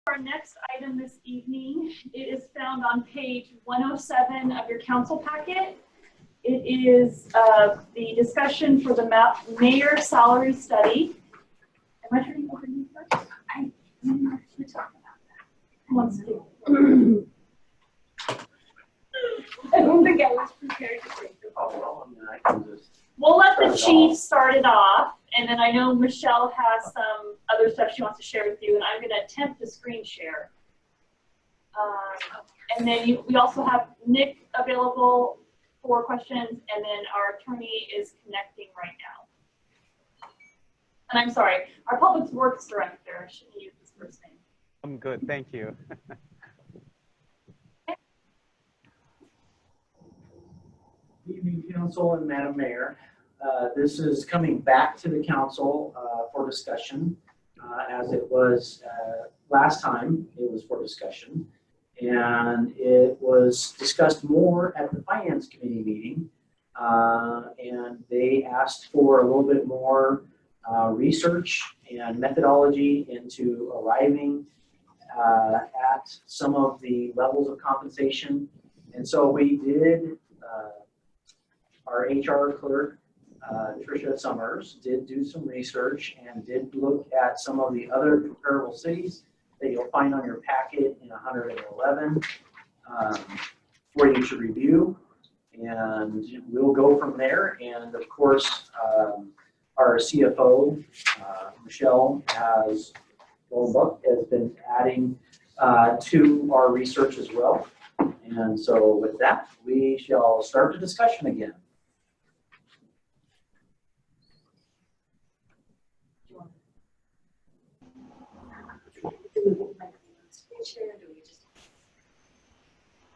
Our next item this evening, it is found on page 107 of your council packet. It is the discussion for the mayor salary study. Am I turning over to you first? I didn't actually talk about that. Who wants to do it? I don't think I was prepared to take the call. We'll let the chief start it off, and then I know Michelle has some other stuff she wants to share with you, and I'm going to attempt to screen share. And then we also have Nick available for questions, and then our attorney is connecting right now. And I'm sorry, our public works director, I shouldn't use his first name. I'm good, thank you. Good evening, Council and Madam Mayor. This is coming back to the Council for discussion, as it was last time. It was for discussion, and it was discussed more at the Finance Committee meeting, and they asked for a little bit more research and methodology into arriving at some of the levels of compensation, and so we did. Our HR clerk, Tricia Summers, did do some research and did look at some of the other comparable cities that you'll find on your packet in 111 for you to review. And we'll go from there. And of course, our CFO, Michelle, has been adding to our research as well. And so with that, we shall start the discussion again.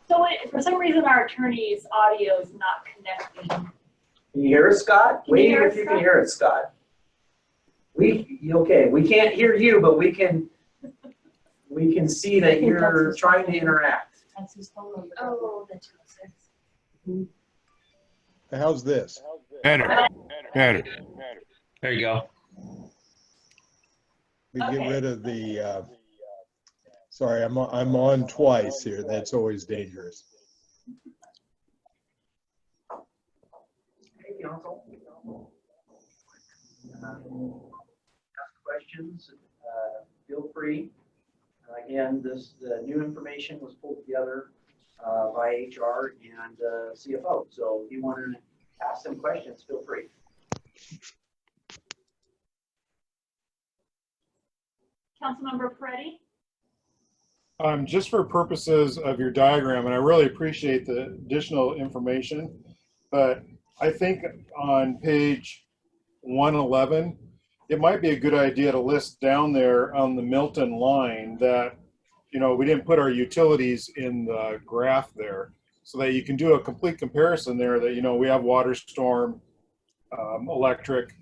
So for some reason, our attorney's audio is not connecting. Can you hear us, Scott? Wave if you can hear us, Scott. Okay, we can't hear you, but we can see that you're trying to interact. Oh, the 206. How's this? Better. There you go. We get rid of the, sorry, I'm on twice here. That's always dangerous. Hey, Council. Ask questions, feel free. Again, the new information was pulled together by HR and CFO. So if you want to ask them questions, feel free. Councilmember Peretti? Just for purposes of your diagram, and I really appreciate the additional information, but I think on page 111, it might be a good idea to list down there on the Milton line that, you know, we didn't put our utilities in the graph there, so that you can do a complete comparison there that, you know, we have water, storm, electric,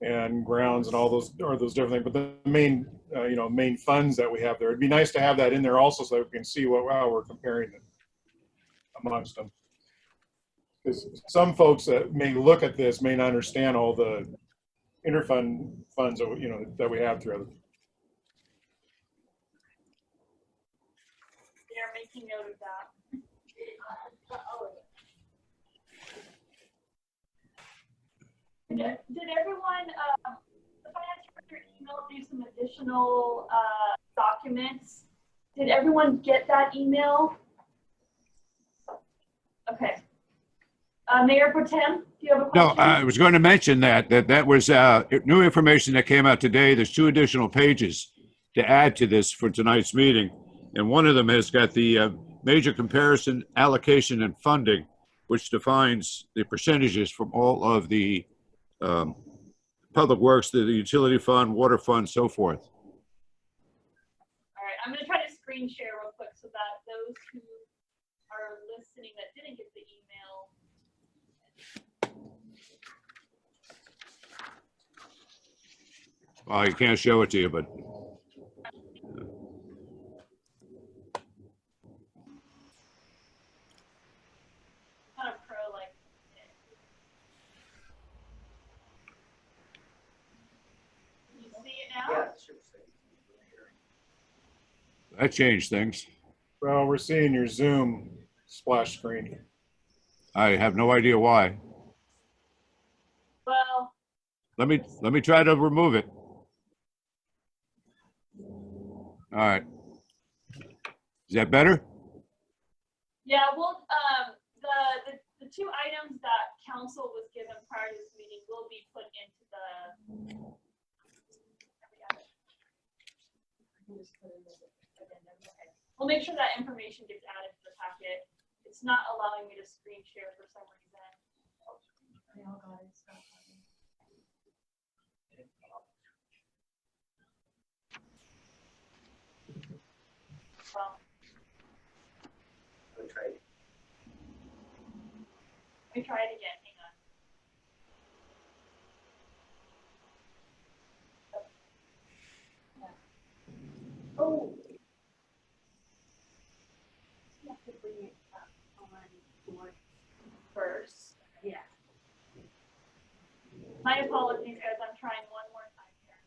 and grounds and all those, or those different things, but the main, you know, main funds that we have there. It'd be nice to have that in there also so that we can see how we're comparing it amongst them. Because some folks that may look at this may not understand all the interfund funds that, you know, that we have throughout. They are making note of that. Did everyone, the finance director emailed you some additional documents? Did everyone get that email? Okay. Mayor Pro Tem, do you have a question? No, I was going to mention that was new information that came out today. There's 2 additional pages to add to this for tonight's meeting. And one of them has got the major comparison, allocation, and funding, which defines the percentages from all of the public works, the utility fund, water fund, so forth. All right, I'm going to try to screen share real quick so that those who are listening that didn't get the email. Well, I can't show it to you, but Kind of pro like. Can you see it now? Yeah, it should say. That changed things. Well, we're seeing your Zoom splash screen. I have no idea why. Well, Let me try to remove it. All right. Is that better? yeah, well, the two items that council was given prior to this meeting will be put into the. Okay. We'll make sure that information gets added to the packet. It's not allowing me to screen share for some reason. They all got it. Stop talking. Well, I'll try it. let me try it again. Hang on. Oh. You have to bring it up on board first. Yeah. My apologies, guys. I'm trying one more time here.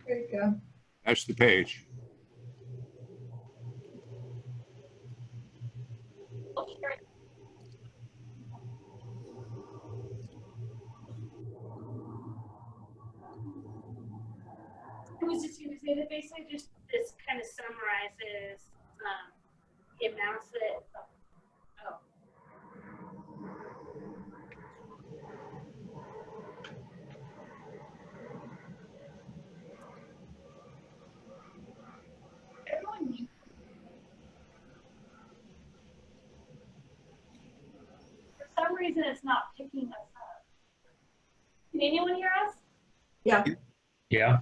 There you go. That's the page. I'll share it. I was just going to say that basically just this kind of summarizes the amounts that, oh. Everyone mute. For some reason, it's not picking us up. Can anyone hear us? Yeah. Yeah.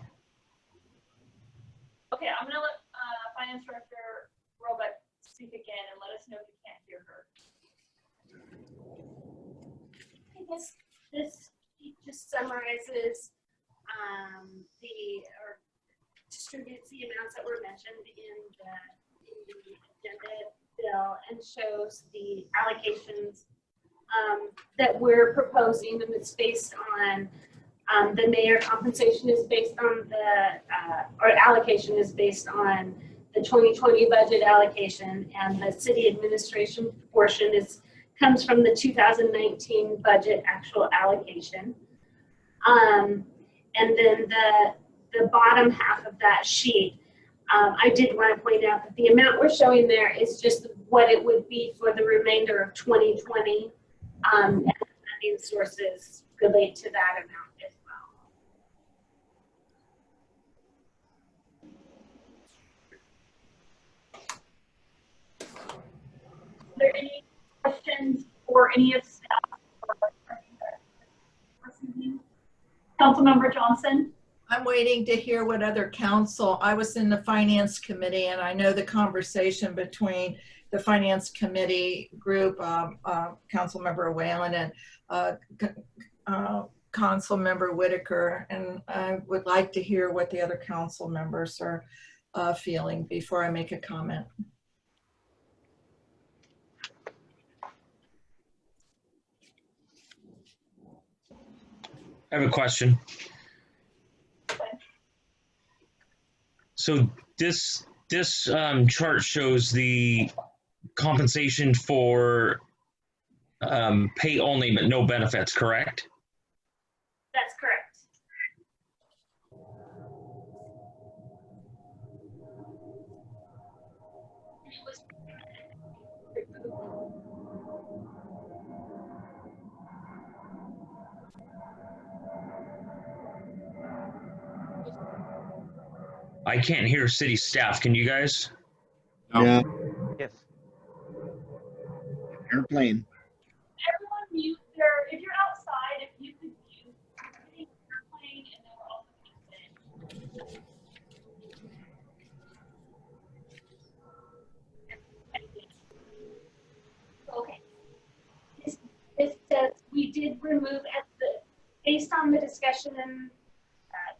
Okay, I'm gonna let Finance Director Robert speak again and let us know if you can't hear her. I guess this just summarizes or distributes the amounts that were mentioned in the agenda bill and shows the allocations that we're proposing, and it's based on the mayor compensation is based on or allocation is based on the 2020 budget allocation, and the city administration portion comes from the 2019 budget actual allocation. And then the bottom half of that sheet, I did want to point out that the amount we're showing there is just what it would be for the remainder of 2020, and the funding sources relate to that amount as well. Are there any questions for any of staff? Councilmember Johnson? I'm waiting to hear what other council, I was in the finance committee, and I know the conversation between the finance committee group, Councilmember Whalen and Councilmember Whitaker, and I would like to hear what the other council members are feeling before I make a comment. I have a question. So this chart shows the compensation for pay only but no benefits, correct? That's correct. I can't hear city staff. Can you guys? No. Yeah, Yes. airplane. Everyone mute if you're outside, if you could mute the airplane, and then we're also muted. Okay. This says we did remove based on the discussion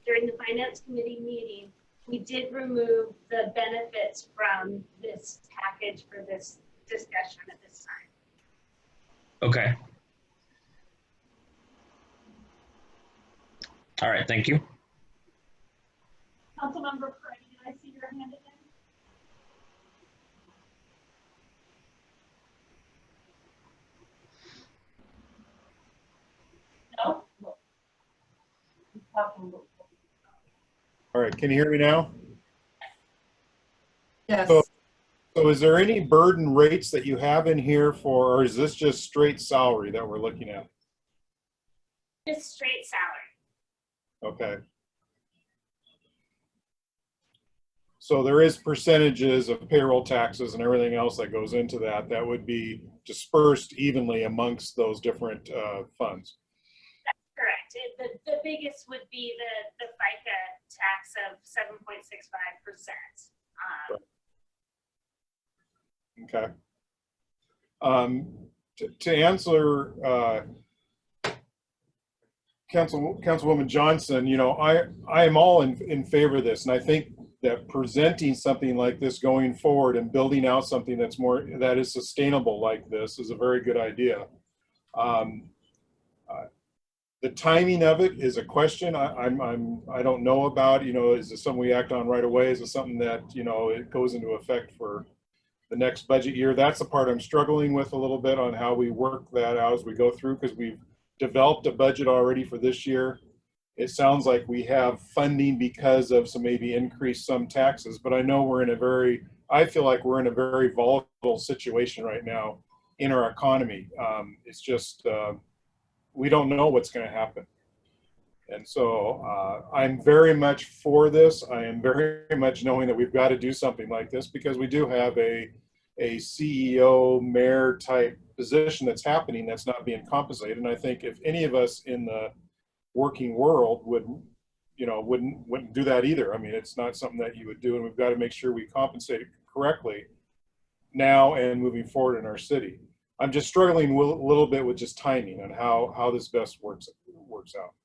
during the finance committee meeting, we did remove the benefits from this package for this discussion at this time. Okay. All right, thank you. Councilmember Craig, did I see your hand again? No? All right, can you hear me now? Yes. So is there any burden rates that you have in here for, or is this just straight salary that we're looking at? Just straight salary. Okay. So there is percentages of payroll taxes and everything else that goes into that that would be dispersed evenly amongst those different funds. Correct. The biggest would be the FICA tax of 7.65%. Okay. To answer Councilwoman Johnson, you know, I am all in favor of this, and I think that presenting something like this going forward and building out something that is sustainable like this is a very good idea. The timing of it is a question I don't know about. You know, is this something we act on right away? Is it something that, you know, it goes into effect for the next budget year? That's the part I'm struggling with a little bit on how we work that out as we go through, because we've developed a budget already for this year. It sounds like we have funding because of some maybe increased some taxes, but I know I feel like we're in a very volatile situation right now in our economy. It's just, we don't know what's going to happen. And so I'm very much for this. I am very much knowing that we've got to do something like this because we do have a CEO, mayor type position that's happening that's not being compensated. And I think if any of us in the working world wouldn't do that either. I mean, it's not something that you would do, and we've got to make sure we compensate correctly now and moving forward in our city. I'm just struggling a little bit with just timing and how this best works out.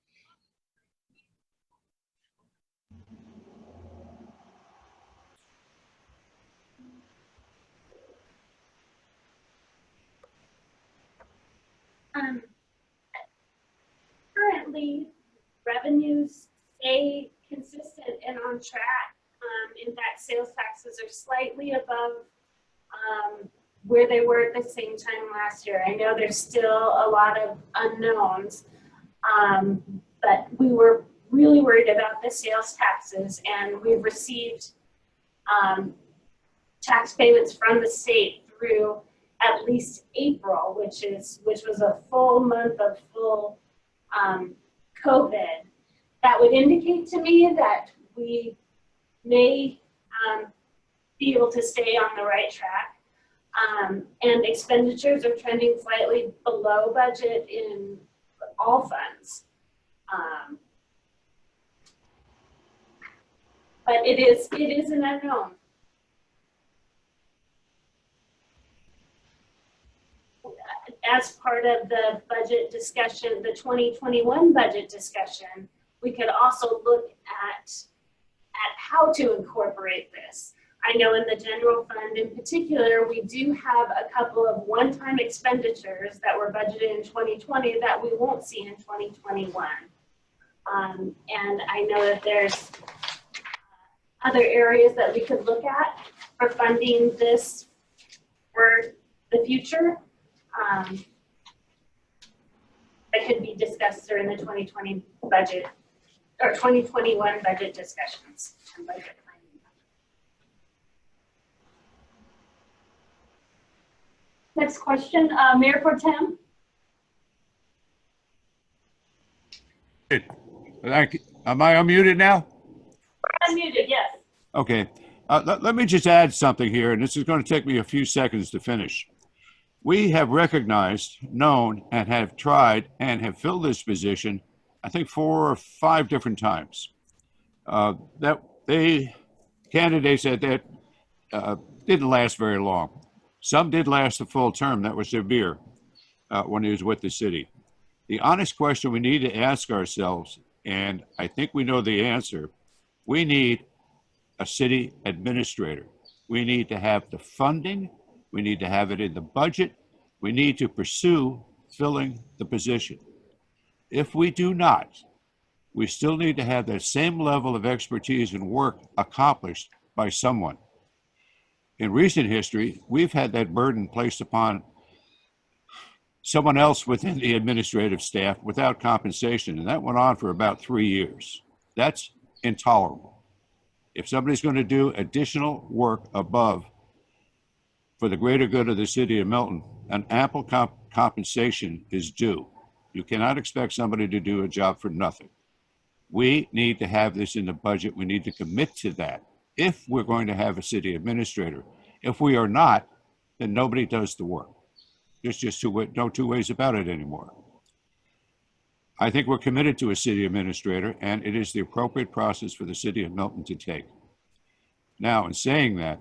Currently, revenues stay consistent and on track. In fact, sales taxes are slightly above where they were at the same time last year. I know there's still a lot of unknowns, but we were really worried about the sales taxes, and we've received tax payments from the state through at least April, which was a full month of full COVID. That would indicate to me that we may be able to stay on the right track. And expenditures are trending slightly below budget in all funds. But it is an unknown. As part of the budget discussion, the 2021 budget discussion, we could also look at how to incorporate this. I know in the general fund in particular, we do have a couple of one-time expenditures that were budgeted in 2020 that we won't see in 2021. And I know that there's other areas that we could look at for funding this for the future. That could be discussed during the 2020 budget or 2021 budget discussions and budget planning. Next question, Mayor Pro Tem. Thank you. Am I unmuted now? Unmuted, yes. Okay. Let me just add something here, and this is going to take me a few seconds to finish. We have recognized, known, and have tried and have filled this position, I think 4 or 5 different times. Candidates that didn't last very long. Some did last a full term. That was severe when he was with the city. The honest question we need to ask ourselves, and I think we know the answer, we need a city administrator. We need to have the funding We need to have it in the budget. We need to pursue filling the position. If we do not, we still need to have that same level of expertise and work accomplished by someone. In recent history, we've had that burden placed upon someone else within the administrative staff without compensation, and that went on for about 3 years. That's intolerable. If somebody's going to do additional work above for the greater good of the city of Milton, an ample compensation is due. You cannot expect somebody to do a job for nothing. We need to have this in the budget. We need to commit to that if we're going to have a city administrator. If we are not, then nobody does the work. There's just no two ways about it anymore. I think we're committed to a city administrator, and it is the appropriate process for the city of Milton to take. Now, in saying that,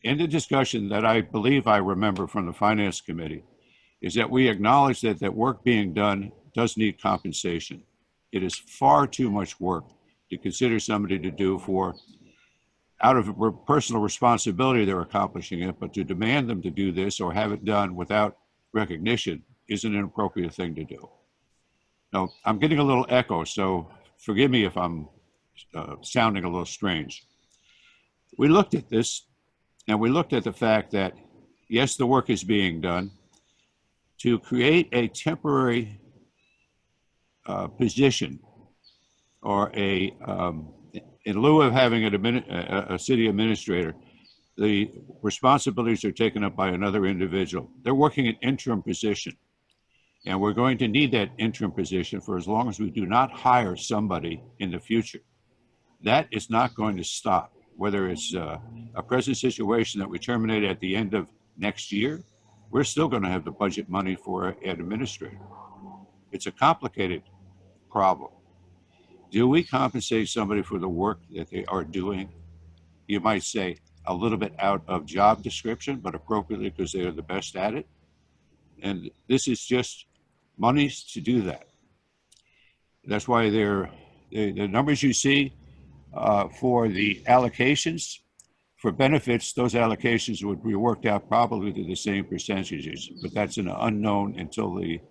in the discussion that I believe I remember from the Finance Committee, is that we acknowledge that that work being done does need compensation. It is far too much work to consider somebody to do for, out of personal responsibility, they're accomplishing it, but to demand them to do this or have it done without recognition is an inappropriate thing to do. Now, I'm getting a little echo, so forgive me if I'm sounding a little strange. We looked at this, and we looked at the fact that, yes, the work is being done. To create a temporary position, or in lieu of having a city administrator, the responsibilities are taken up by another individual. They're working an interim position, and we're going to need that interim position for as long as we do not hire somebody in the future. That is not going to stop, whether it's a present situation that we terminate at the end of next year. We're still going to have the budget money for an administrator. It's a complicated problem. Do we compensate somebody for the work that they are doing? You might say a little bit out of job description, but appropriately because they are the best at it. And this is just monies to do that. That's why the numbers you see for the allocations, for benefits, those allocations would be worked out probably to the same percentages, but that's an unknown until the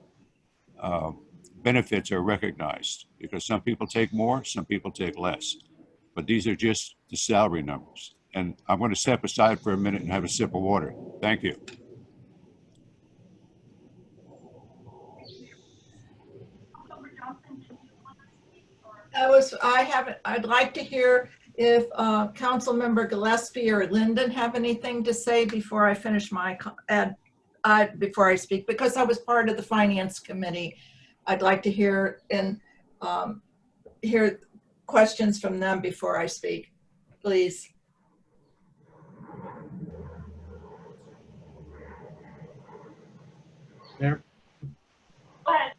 benefits are recognized, because some people take more, some people take less. But these are just the salary numbers. And I'm going to step aside for a minute and have a sip of water. Thank you. I'd like to hear if Councilmember Gillespie or Linden have anything to say before I finish before I speak, because I was part of the Finance Committee. I'd like to hear hear questions from them before I speak, please. There. Go ahead.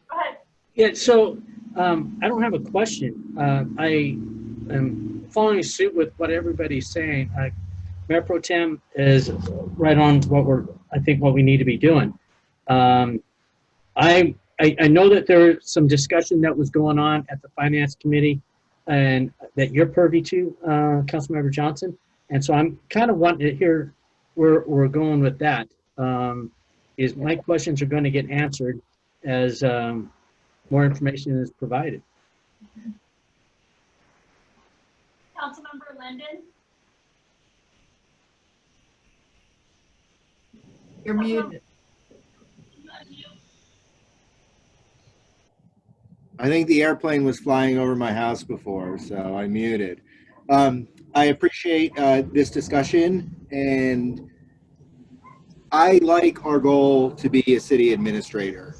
Go ahead. Yeah, so I don't have a question. I am following suit with what everybody's saying. Mayor Pro Tem is right on what we need to be doing. I know that there's some discussion that was going on at the Finance Committee and that you're privy to, Councilmember Johnson. And so I'm kind of wanting to hear where we're going with that. Is my questions are going to get answered as more information is provided. Councilmember Linden? You're muted. I think the airplane was flying over my house before, so I muted. I appreciate this discussion, and I like our goal to be a city administrator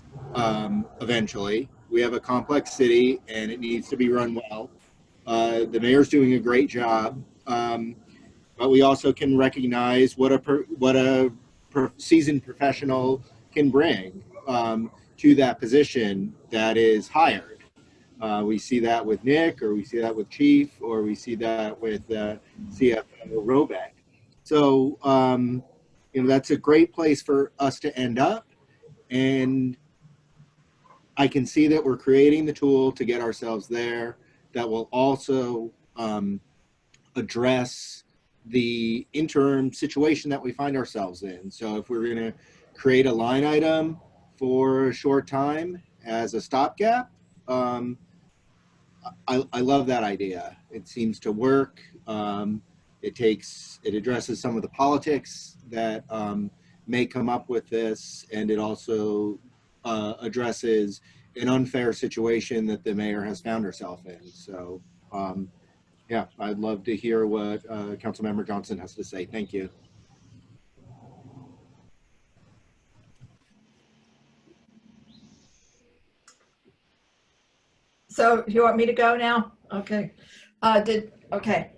eventually. We have a complex city, and it needs to be run well. The mayor's doing a great job, but we also can recognize what a seasoned professional can bring to that position that is hired. We see that with Nick, or we see that with Chief, or we see that with CFO Robeck. So, that's a great place for us to end up. And I can see that we're creating the tool to get ourselves there that will also address the interim situation that we find ourselves in. So if we're going to create a line item for a short time as a stopgap, I love that idea. It seems to work. It addresses some of the politics that may come up with this, and it also addresses an unfair situation that the mayor has found herself in. So, yeah, I'd love to hear what Councilmember Johnson has to say. Thank you. So you want me to go now? Okay. Okay.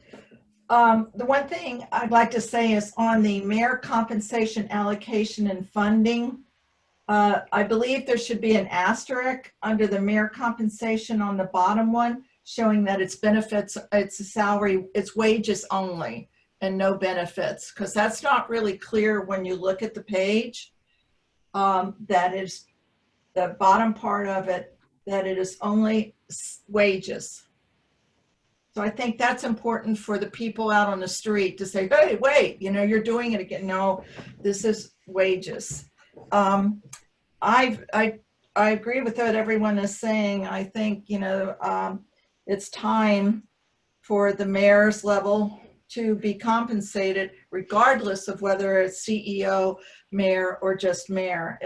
The one thing I'd like to say is on the mayor compensation allocation and funding, I believe there should be an asterisk under the mayor compensation on the bottom one, showing that it's benefits, it's a salary, it's wages only and no benefits, because that's not really clear when you look at the page. That is the bottom part of it, that it is only wages. So I think that's important for the people out on the street to say, hey, wait, you know, you're doing it again. No, this is wages. I agree with what everyone is saying. I think, you know, it's time for the mayor's level to be compensated regardless of whether it's CEO, mayor, or just mayor.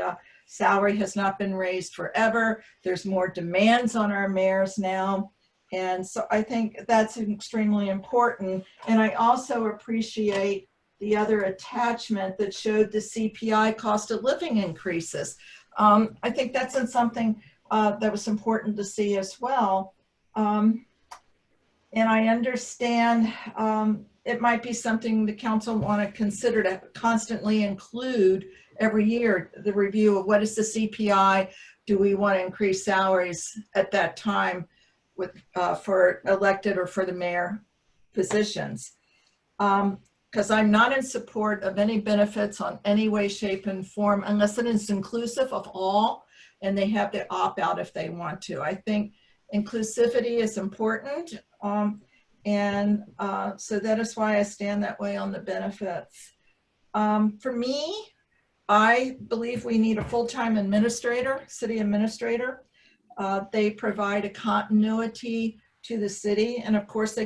Salary has not been raised forever. There's more demands on our mayors now. And so I think that's extremely important. And I also appreciate the other attachment that showed the CPI cost of living increases. I think that's something that was important to see as well. And I understand it might be something the council want to consider to constantly include every year, the review of what is the CPI, do we want to increase salaries at that time with for elected or for the mayor positions. Because I'm not in support of any benefits on any way, shape, and form unless it is inclusive of all and they have to opt out if they want to. I think inclusivity is important. So that is why I stand that way on the benefits. For me, I believe we need a full-time administrator, city administrator. They provide a continuity to the city. And of course, they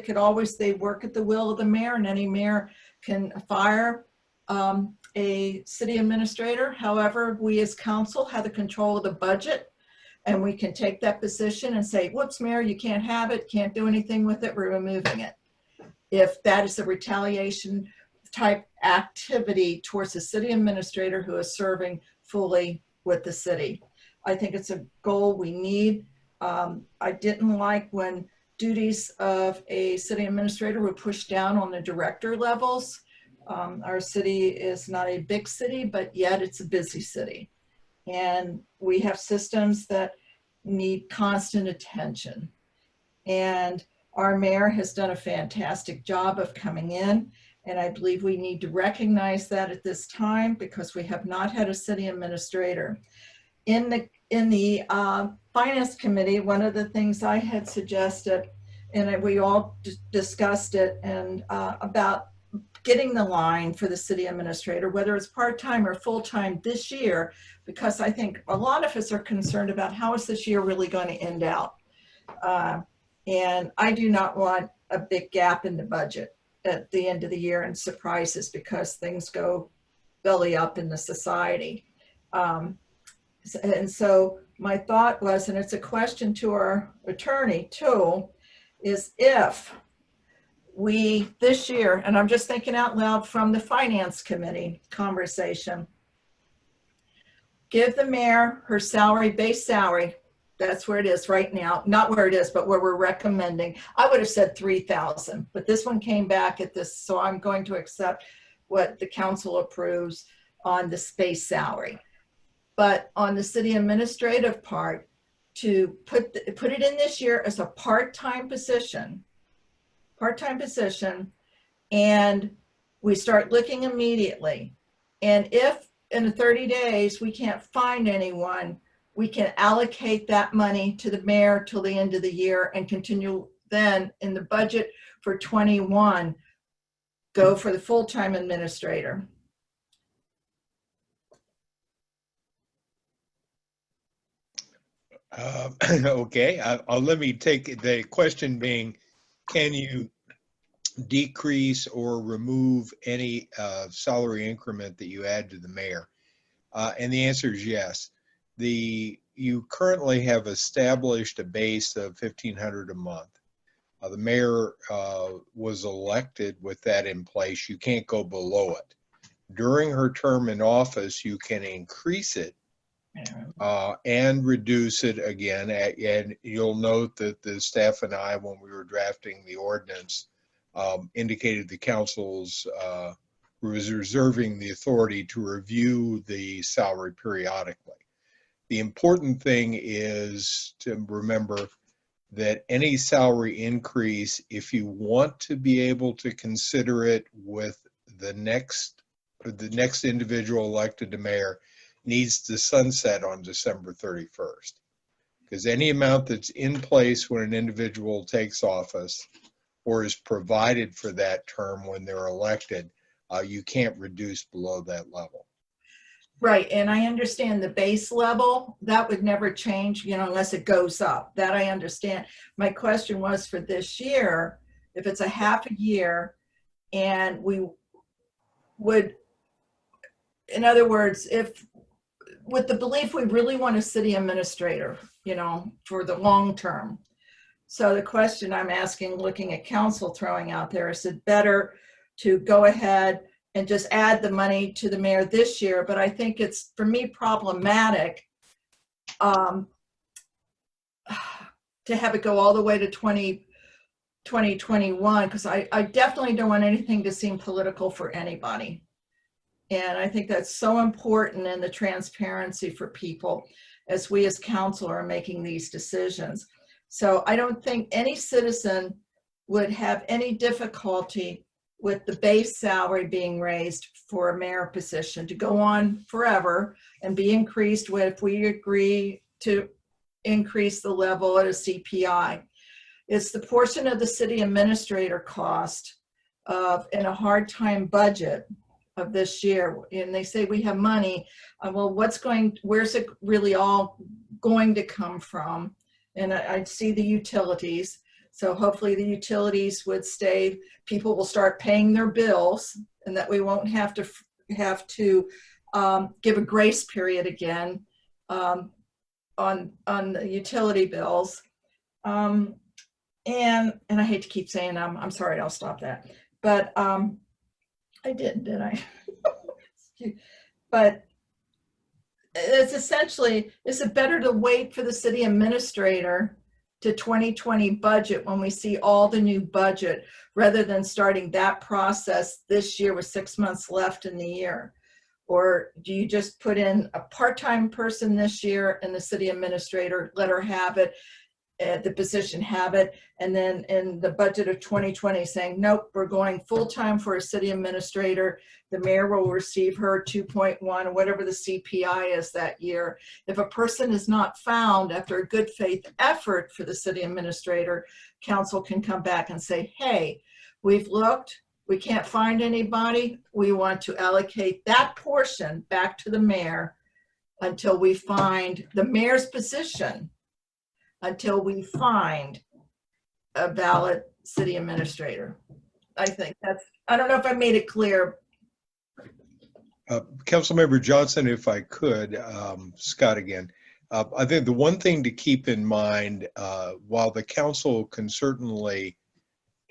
work at the will of the mayor, and any mayor can fire a city administrator. However, we as council have the control of the budget, and we can take that position and say, whoops, mayor, you can't have it, can't do anything with it, we're removing it. If that is a retaliation type activity towards the city administrator who is serving fully with the city. I think it's a goal we need. I didn't like when duties of a city administrator were pushed down on the director levels. Our city is not a big city, but yet it's a busy city. And we have systems that need constant attention. And our mayor has done a fantastic job of coming in. And I believe we need to recognize that at this time because we have not had a city administrator. In the finance committee, one of the things I had suggested, and we all discussed it, and about getting the line for the city administrator, whether it's part-time or full-time this year, because I think a lot of us are concerned about how is this year really going to end out. And I do not want a big gap in the budget at the end of the year and surprises because things go belly up in the society. And so my thought was, and it's a question to our attorney too, is if we this year, and I'm just thinking out loud from the finance committee conversation, give the mayor her salary, base salary, that's where it is right now, not where it is, but where we're recommending. I would have said 3,000, but this one came back at this, so I'm going to accept what the council approves on the base salary. But on the city administrative part, to put it in this year as a part-time position, and we start looking immediately. And if in 30 days we can't find anyone, we can allocate that money to the mayor till the end of the year and continue then in the budget for 21, go for the full-time administrator. Okay, let me take the question being, can you decrease or remove any salary increment that you add to the mayor? And the answer is yes. You currently have established a base of $1,500 a month. The mayor was elected with that in place. You can't go below it. During her term in office, you can increase it and reduce it again. And you'll note that the staff and I, when we were drafting the ordinance, indicated the council's was reserving the authority to review the salary periodically. The important thing is to remember that any salary increase, if you want to be able to consider it with the next individual elected to mayor, needs to sunset on December 31st. Because any amount that's in place when an individual takes office or is provided for that term when they're elected, you can't reduce below that level. Right, and I understand the base level, that would never change, unless it goes up. That I understand. My question was for this year, if it's a half a year and we would, in other words, if with the belief we really want a city administrator, for the long term. So the question I'm asking, looking at council throwing out there, is it better to go ahead and just add the money to the mayor this year? But I think it's, for me, problematic to have it go all the way to 2021, because I definitely don't want anything to seem political for anybody. And I think that's so important in the transparency for people as we as council are making these decisions. So I don't think any citizen would have any difficulty with the base salary being raised for a mayor position to go on forever and be increased if we agree to increase the level at a CPI. It's the portion of the city administrator cost in a hard time budget of this year. And they say we have money. Well, where's it really all going to come from? And I see the utilities. So hopefully the utilities would stay, people will start paying their bills, and that we won't have to give a grace period again on the utility bills. And I hate to keep saying I'm sorry, I'll stop that. But I didn't I? But it's essentially, is it better to wait for the city administrator to 2020 budget when we see all the new budget, rather than starting that process this year with 6 months left in the year? Or do you just put in a part-time person this year and the city administrator, let her have it, the position have it, and then in the budget of 2020 saying, nope, we're going full-time for a city administrator. The mayor will receive her 2.1, whatever the CPI is that year. If a person is not found after a good faith effort for the city administrator, council can come back and say, hey, we've looked, we can't find anybody. We want to allocate that portion back to the mayor until we find the mayor's position, until we find a valid city administrator. I think that's, I don't know if I made it clear. Councilmember Johnson, if I could, Scott again. I think the one thing to keep in mind, while the council can certainly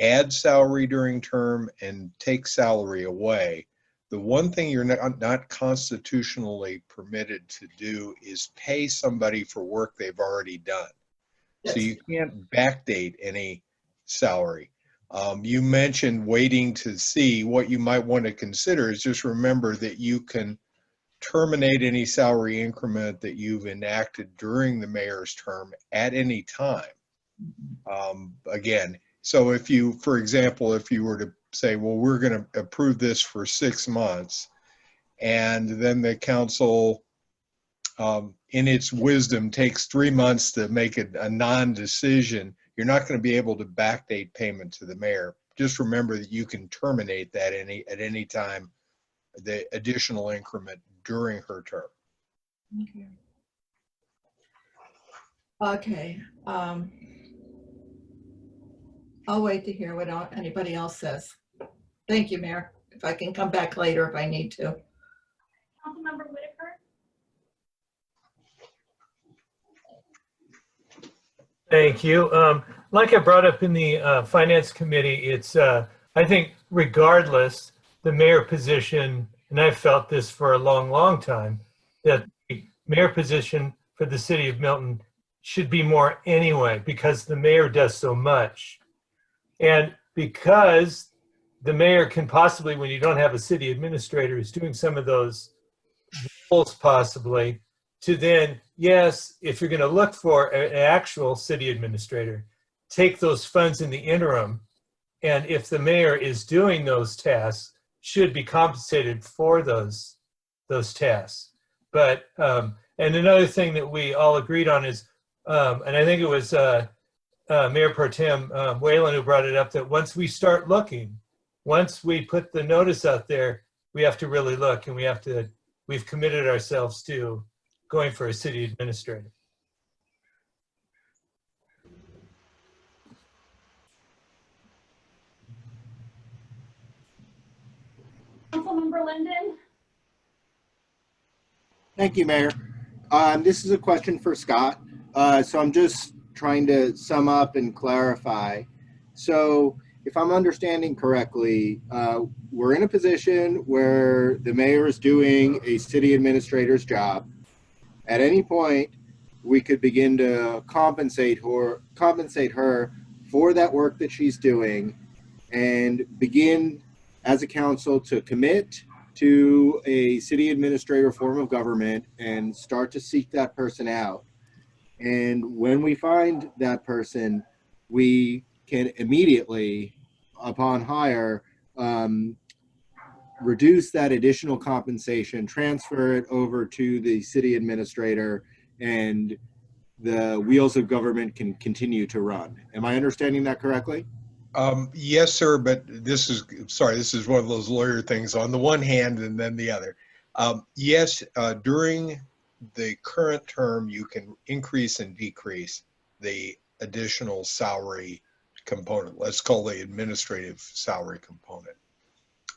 add salary during term and take salary away, the one thing you're not constitutionally permitted to do is pay somebody for work they've already done. So you can't backdate any salary. You mentioned waiting to see. What you might want to consider is just remember that you can terminate any salary increment that you've enacted during the mayor's term at any time. Again, so if you, for example, if you were to say, well, we're going to approve this for 6 months, and then the council, in its wisdom, takes 3 months to make it a non-decision, you're not going to be able to backdate payment to the mayor just remember that you can terminate that at any time, the additional increment during her term. Okay. Okay. I'll wait to hear what anybody else says. Thank you, Mayor. If I can come back later if I need to. Councilmember Whitaker? Thank you. Like I brought up in the Finance Committee, it's, I think regardless, the mayor position, and I've felt this for a long, long time, that the mayor position for the city of Milton should be more anyway, because the mayor does so much. And because the mayor can possibly, when you don't have a city administrator who's doing some of those roles possibly, to then, yes, if you're going to look for an actual city administrator, take those funds in the interim. And if the mayor is doing those tasks, should be compensated for those tasks. But, and another thing that we all agreed on is, and I think it was Mayor Pro Tem Whalen who brought it up, that once we start looking, once we put the notice out there, we have to really look, and we've committed ourselves to going for a city administrator. Councilmember Linden? Thank you, Mayor. This is a question for Scott. So I'm just trying to sum up and clarify. So if I'm understanding correctly, we're in a position where the mayor is doing a city administrator's job. At any point, we could begin to compensate her for that work that she's doing, and begin as a council to commit to a city administrator form of government and start to seek that person out. And when we find that person, we can immediately, upon hire, reduce that additional compensation, transfer it over to the city administrator, and the wheels of government can continue to run. Am I understanding that correctly? Yes, sir, but this is one of those lawyer things on the one hand and then the other. Yes, during the current term, you can increase and decrease the additional salary component. Let's call the administrative salary component.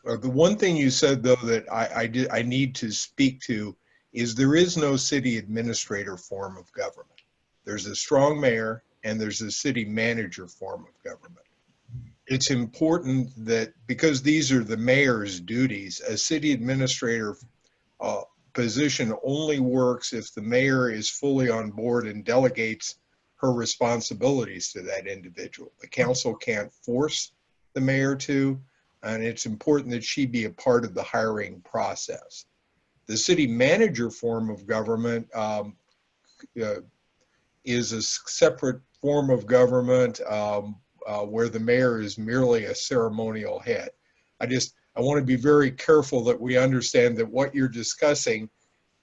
The one thing you said, though, that I need to speak to is there is no city administrator form of government. There's a strong mayor and there's a city manager form of government. It's important that, because these are the mayor's duties, a city administrator position only works if the mayor is fully on board and delegates her responsibilities to that individual. The council can't force the mayor to, and it's important that she be a part of the hiring process. The city manager form of government is a separate form of government where the mayor is merely a ceremonial head. I want to be very careful that we understand that what you're discussing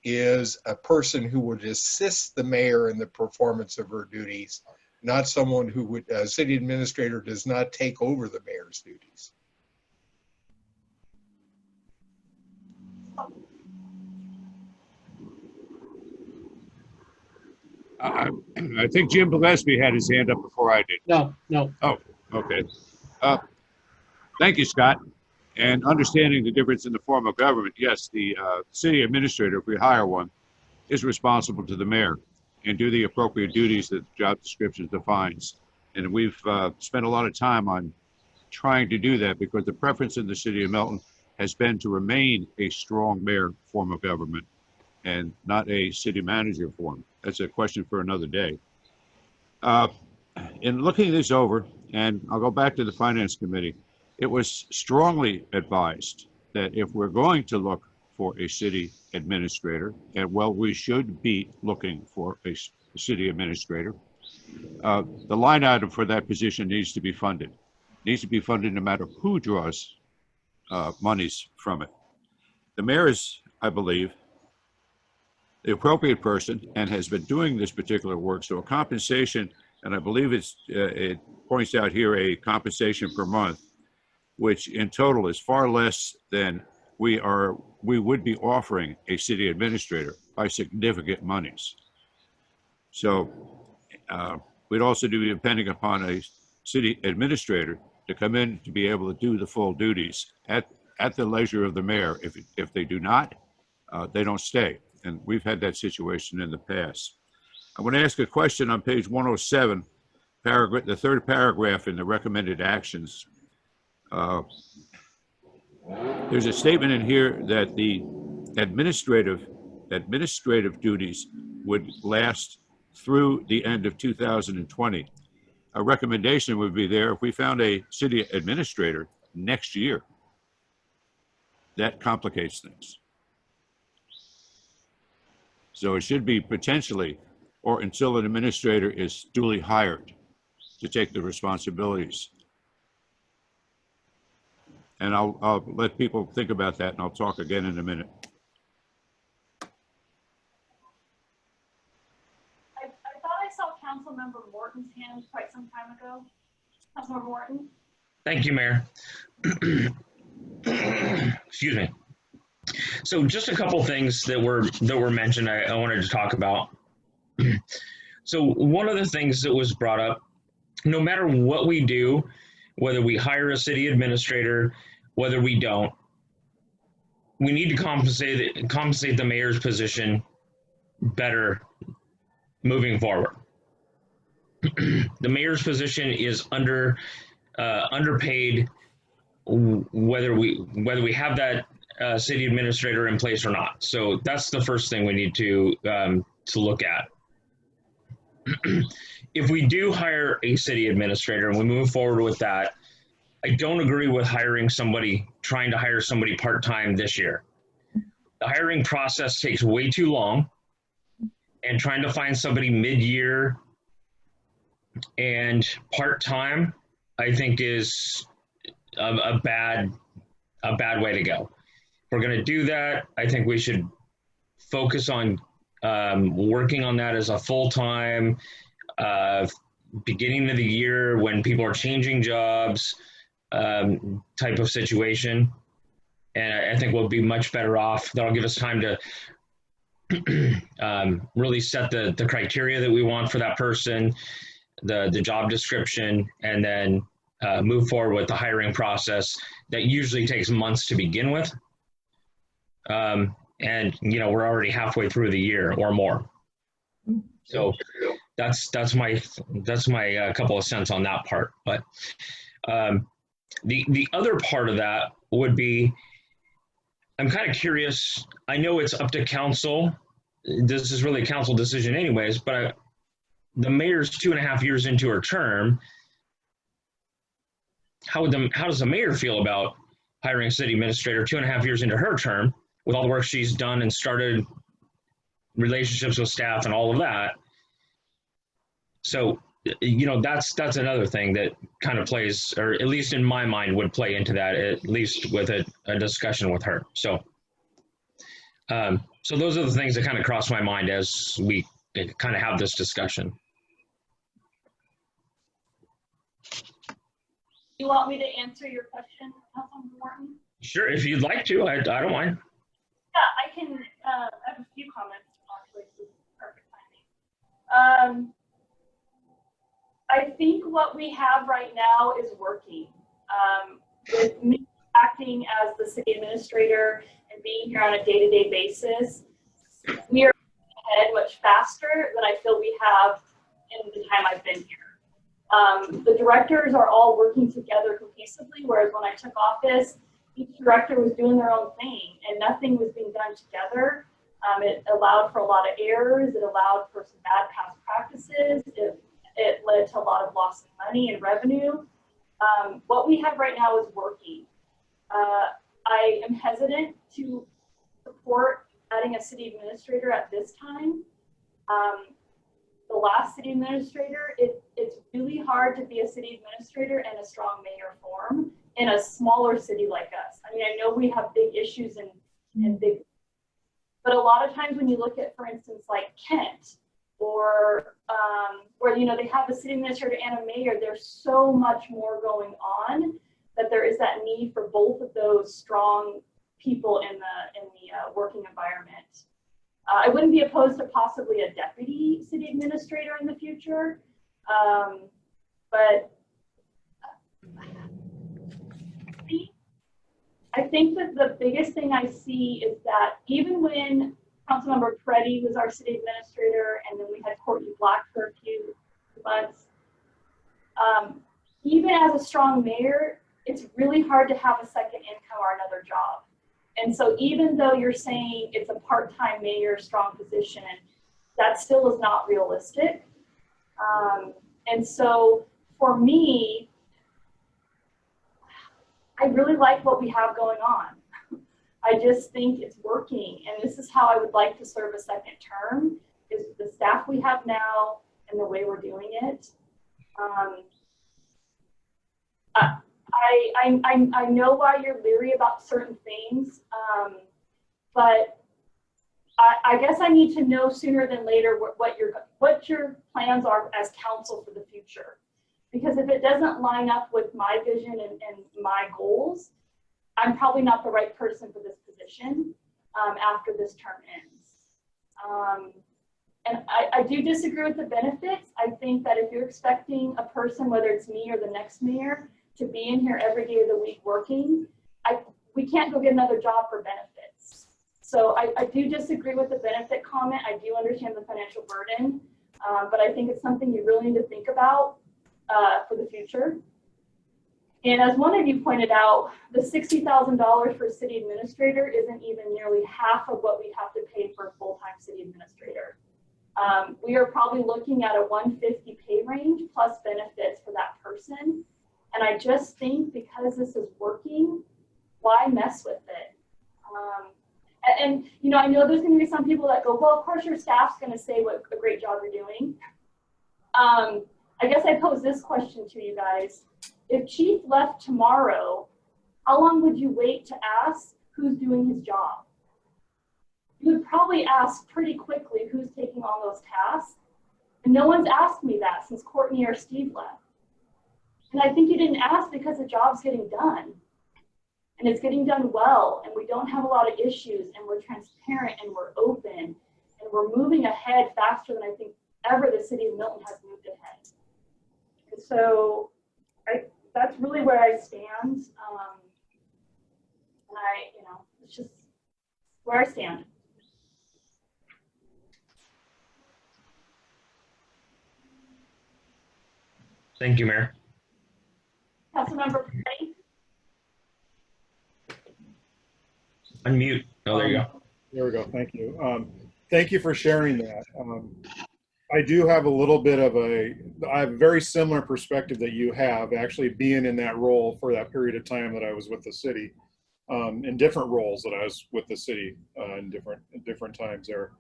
is a person who would assist the mayor in the performance of her duties, not someone who would, a city administrator does not take over the mayor's duties. I think Jim Gillespie had his hand up before I did. No. Oh, okay. Thank you, Scott. And understanding the difference in the form of government, yes, the city administrator, if we hire one, is responsible to the mayor and do the appropriate duties that the job description defines. And we've spent a lot of time on trying to do that, because the preference in the city of Milton has been to remain a strong mayor form of government and not a city manager form. That's a question for another day. In looking this over, and I'll go back to the Finance Committee, it was strongly advised that if we're going to look for a city administrator, and well, we should be looking for a city administrator, the line item for that position needs to be funded. It needs to be funded no matter who draws monies from it. The mayor is, I believe, the appropriate person and has been doing this particular work. So a compensation, and I believe it points out here a compensation per month which in total is far less than we would be offering a city administrator by significant monies. So we'd also be depending upon a city administrator to come in to be able to do the full duties at the leisure of the mayor. If they do not, they don't stay. And we've had that situation in the past. I want to ask a question on page 107, the third paragraph in the recommended actions. There's a statement in here that the administrative duties would last through the end of 2020. A recommendation would be there if we found a city administrator next year. That complicates things. So it should be potentially, or until an administrator is duly hired to take the responsibilities. And I'll let people think about that, and I'll talk again in a minute. I thought I saw Councilmember Morton's hand quite some time ago. Councilmember Morton? Thank you, Mayor. Excuse me. So just a couple things that were mentioned I wanted to talk about. So one of the things that was brought up, no matter what we do, whether we hire a city administrator, whether we don't, we need to compensate the mayor's position better moving forward. The mayor's position is underpaid, whether we have that city administrator in place or not. So that's the first thing we need to look at. If we do hire a city administrator and we move forward with that, I don't agree with trying to hire somebody part-time this year. The hiring process takes way too long, and trying to find somebody mid-year and part-time, I think is a bad way to go. If we're going to do that, I think we should focus on working on that as a full-time, beginning of the year when people are changing jobs type of situation. And I think we'll be much better off. That'll give us time to really set the criteria that we want for that person, the job description, and then move forward with the hiring process that usually takes months to begin with. And we're already halfway through the year or more. So that's my couple of cents on that part. But the other part of that would be, I'm kind of curious. I know it's up to council. This is really a council decision anyways, but the mayor's 2.5 years into her term. How does the mayor feel about hiring a city administrator 2.5 years into her term with all the work she's done and started relationships with staff and all of that? So, that's another thing that kind of plays, or at least in my mind would play into that, at least with a discussion with her. So, so those are the things that kind of cross my mind as we kind of have this discussion. You want me to answer your question, Councilmember Morton? Sure, if you'd like to, I don't mind. Yeah, I can. I have a few comments. Actually, this is perfect timing. I think what we have right now is working. With me acting as the city administrator and being here on a day-to-day basis, we are ahead much faster than I feel we have in the time I've been here. The directors are all working together cohesively, whereas when I took office, each director was doing their own thing and nothing was being done together. It allowed for a lot of errors. It allowed for some bad past practices. It led to a lot of loss of money and revenue. What we have right now is working. I am hesitant to support adding a city administrator at this time. The last city administrator, it's really hard to be a city administrator and a strong mayor form in a smaller city like us. I mean, I know we have big issues and big, but a lot of times when you look at, for instance, like Kent, or where they have a city administrator and a mayor, there's so much more going on that there is that need for both of those strong people in the working environment. I wouldn't be opposed to possibly a deputy city administrator in the future, but I think that the biggest thing I see is that even when Councilmember Preddy was our city administrator, and then we had Courtney Black for a few months, even as a strong mayor, it's really hard to have a second income or another job. And so even though you're saying it's a part-time mayor, strong position, that still is not realistic. And so for me, I really like what we have going on. I just think it's working, and this is how I would like to serve a second term, is the staff we have now and the way we're doing it. I know why you're leery about certain things, but I guess I need to know sooner than later what your plans are as council for the future. Because if it doesn't line up with my vision and my goals, I'm probably not the right person for this position after this term ends. And I do disagree with the benefits. I think that if you're expecting a person, whether it's me or the next mayor, to be in here every day of the week working, we can't go get another job for benefits. So I do disagree with the benefit comment. I do understand the financial burden, but I think it's something you really need to think about for the future. And as one of you pointed out, the $60,000 for city administrator isn't even nearly half of what we have to pay for a full-time city administrator. We are probably looking at a $150 pay range plus benefits for that person. And I just think because this is working, why mess with it? And you know, I know there's going to be some people that go, well, of course your staff's going to say what a great job you're doing. I guess I pose this question to you guys. If Chief left tomorrow, how long would you wait to ask who's doing his job? You would probably ask pretty quickly who's taking on those tasks. And no one's asked me that since Courtney or Steve left. And I think you didn't ask because the job's getting done. And it's getting done well, and we don't have a lot of issues, and we're transparent, and we're open, and we're moving ahead faster than I think ever the city of Milton has moved ahead. And so that's really where I stand. And it's just where I stand. Thank you, Mayor. Councilmember Petty? Unmute. Oh, there you go. There we go. Thank you. Thank you for sharing that. I do have a little bit of I have a very similar perspective that you have, actually being in that role for that period of time that I was with the city, in different roles that I was with the city in different times there.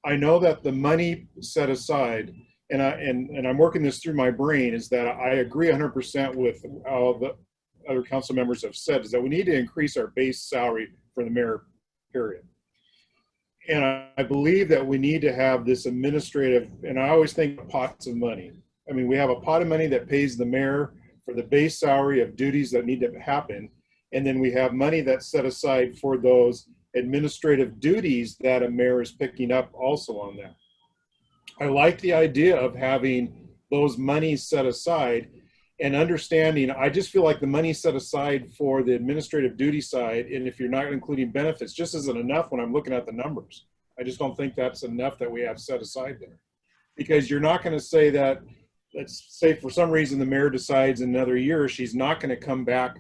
I know that the money set aside, and I'm working this through my brain, is that I agree 100% with how the other council members have said, is that we need to increase our base salary for the mayor, period. And I believe that we need to have this administrative, and I always think of pots of money. I mean, we have a pot of money that pays the mayor for the base salary of duties that need to happen. And then we have money that's set aside for those administrative duties that a mayor is picking up also on that. I like the idea of having those monies set aside and understanding. I just feel like the money set aside for the administrative duty side, and if you're not including benefits, just isn't enough when I'm looking at the numbers. I just don't think that's enough that we have set aside there. Because you're not going to say that, let's say for some reason the mayor decides in another year she's not going to come back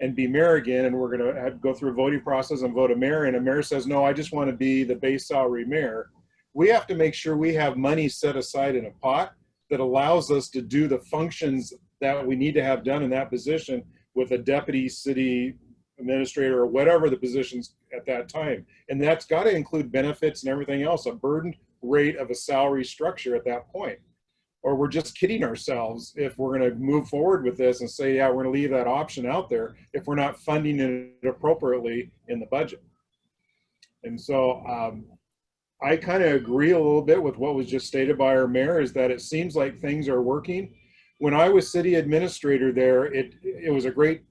and be mayor again, and we're going to have to go through a voting process and vote a mayor, and a mayor says, no, I just want to be the base salary mayor. We have to make sure we have money set aside in a pot that allows us to do the functions that we need to have done in that position with a deputy city administrator or whatever the positions at that time. And that's got to include benefits and everything else, a burdened rate of a salary structure at that point. Or we're just kidding ourselves if we're going to move forward with this and say, yeah, we're going to leave that option out there if we're not funding it appropriately in the budget. And so I kind of agree a little bit with what was just stated by our mayor, is that it seems like things are working. when I was city administrator there, it was a great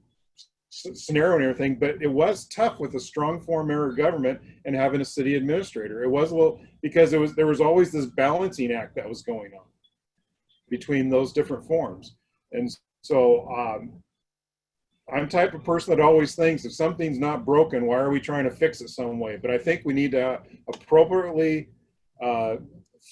scenario and everything, but it was tough with a strong form area government and having a city administrator. It was a little, because there was always this balancing act that was going on between those different forms. And so I'm the type of person that always thinks if something's not broken, why are we trying to fix it some way? But I think we need to appropriately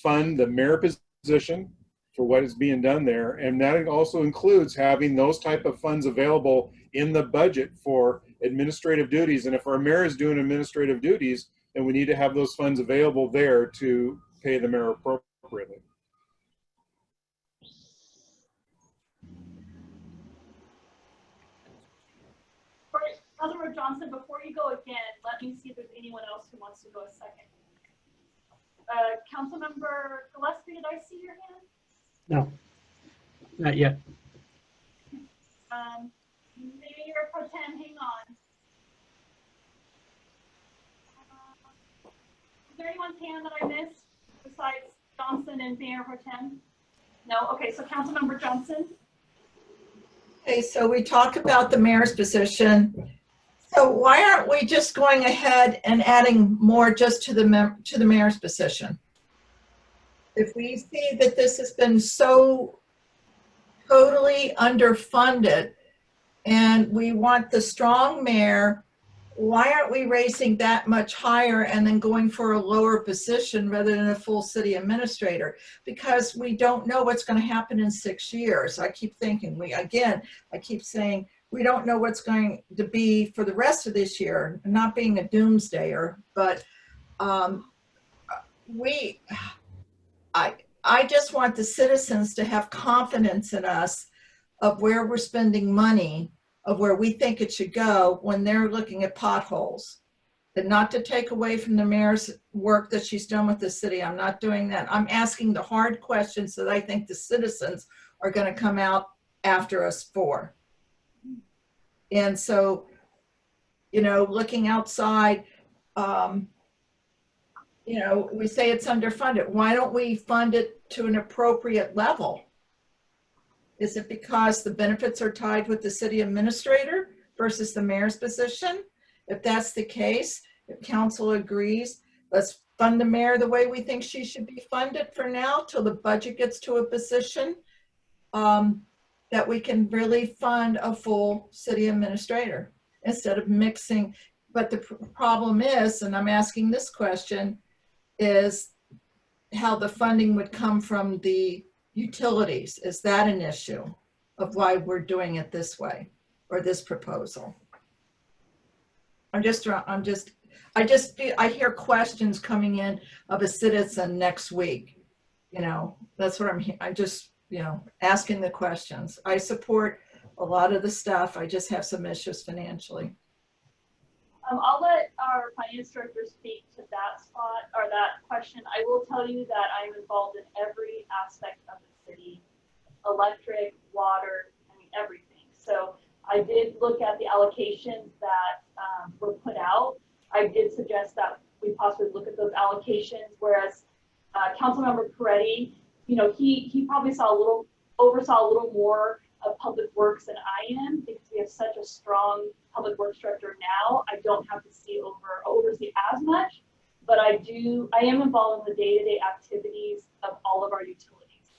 fund the mayor position for what is being done there. And that also includes having those type of funds available in the budget for administrative duties. And if our mayor is doing administrative duties, then we need to have those funds available there to pay the mayor appropriately. Councilmember Johnson, before you go again, let me see if there's anyone else who wants to go a second. Councilmember Gillespie, did I see your hand? No, not yet. Mayor Pro Tem, hang on. Is there anyone's hand that I missed besides Johnson and Mayor Pro Tem? No? Okay, so Councilmember Johnson. Okay, so we talked about the mayor's position. So why aren't we just going ahead and adding more just to the mayor's position? If we see that this has been so totally underfunded and we want the strong mayor, why aren't we raising that much higher and then going for a lower position rather than a full city administrator? Because we don't know what's going to happen in 6 years. I keep thinking, I keep saying, we don't know what's going to be for the rest of this year, not being a doomsdayer, but I just want the citizens to have confidence in us of where we're spending money, of where we think it should go when they're looking at potholes. And not to take away from the mayor's work that she's done with the city. I'm not doing that. I'm asking the hard questions that I think the citizens are going to come out after us for. And so, you know, looking outside, you know, we say it's underfunded. Why don't we fund it to an appropriate level? Is it because the benefits are tied with the city administrator versus the mayor's position? If that's the case, if council agrees, let's fund the mayor the way we think she should be funded for now till the budget gets to a position that we can really fund a full city administrator instead of mixing. But the problem is, and I'm asking this question, is how the funding would come from the utilities. Is that an issue of why we're doing it this way or this proposal? I hear questions coming in of a citizen next week. You know, that's what I'm just, you know, asking the questions. I support a lot of the stuff. I just have some issues financially. I'll let our finance director speak to that spot or that question. I will tell you that I'm involved in every aspect of the city, electric, water, I mean, everything. So I did look at the allocations that were put out. I did suggest that we possibly look at those allocations, whereas Councilmember Peretti, you know, he probably oversaw a little more of public works than I am because we have such a strong public works director now. I don't have to oversee as much, but I am involved in the day-to-day activities of all of our utilities.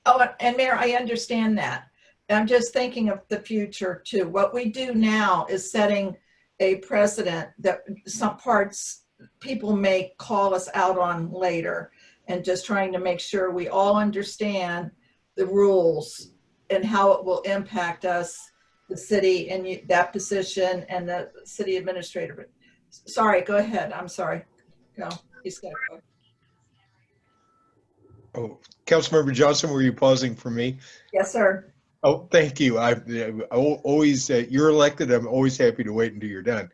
Oh, and Mayor, I understand that. I'm just thinking of the future too. What we do now is setting a precedent that some parts people may call us out on later, and just trying to make sure we all understand the rules and how it will impact us, the city, and that position, and the city administrator. Sorry, go ahead. I'm sorry. Go. He's got to go. Oh, Councilmember Johnson, were you pausing for me? Yes, sir. Oh, thank you. I always, you're elected. I'm always happy to wait until you're done.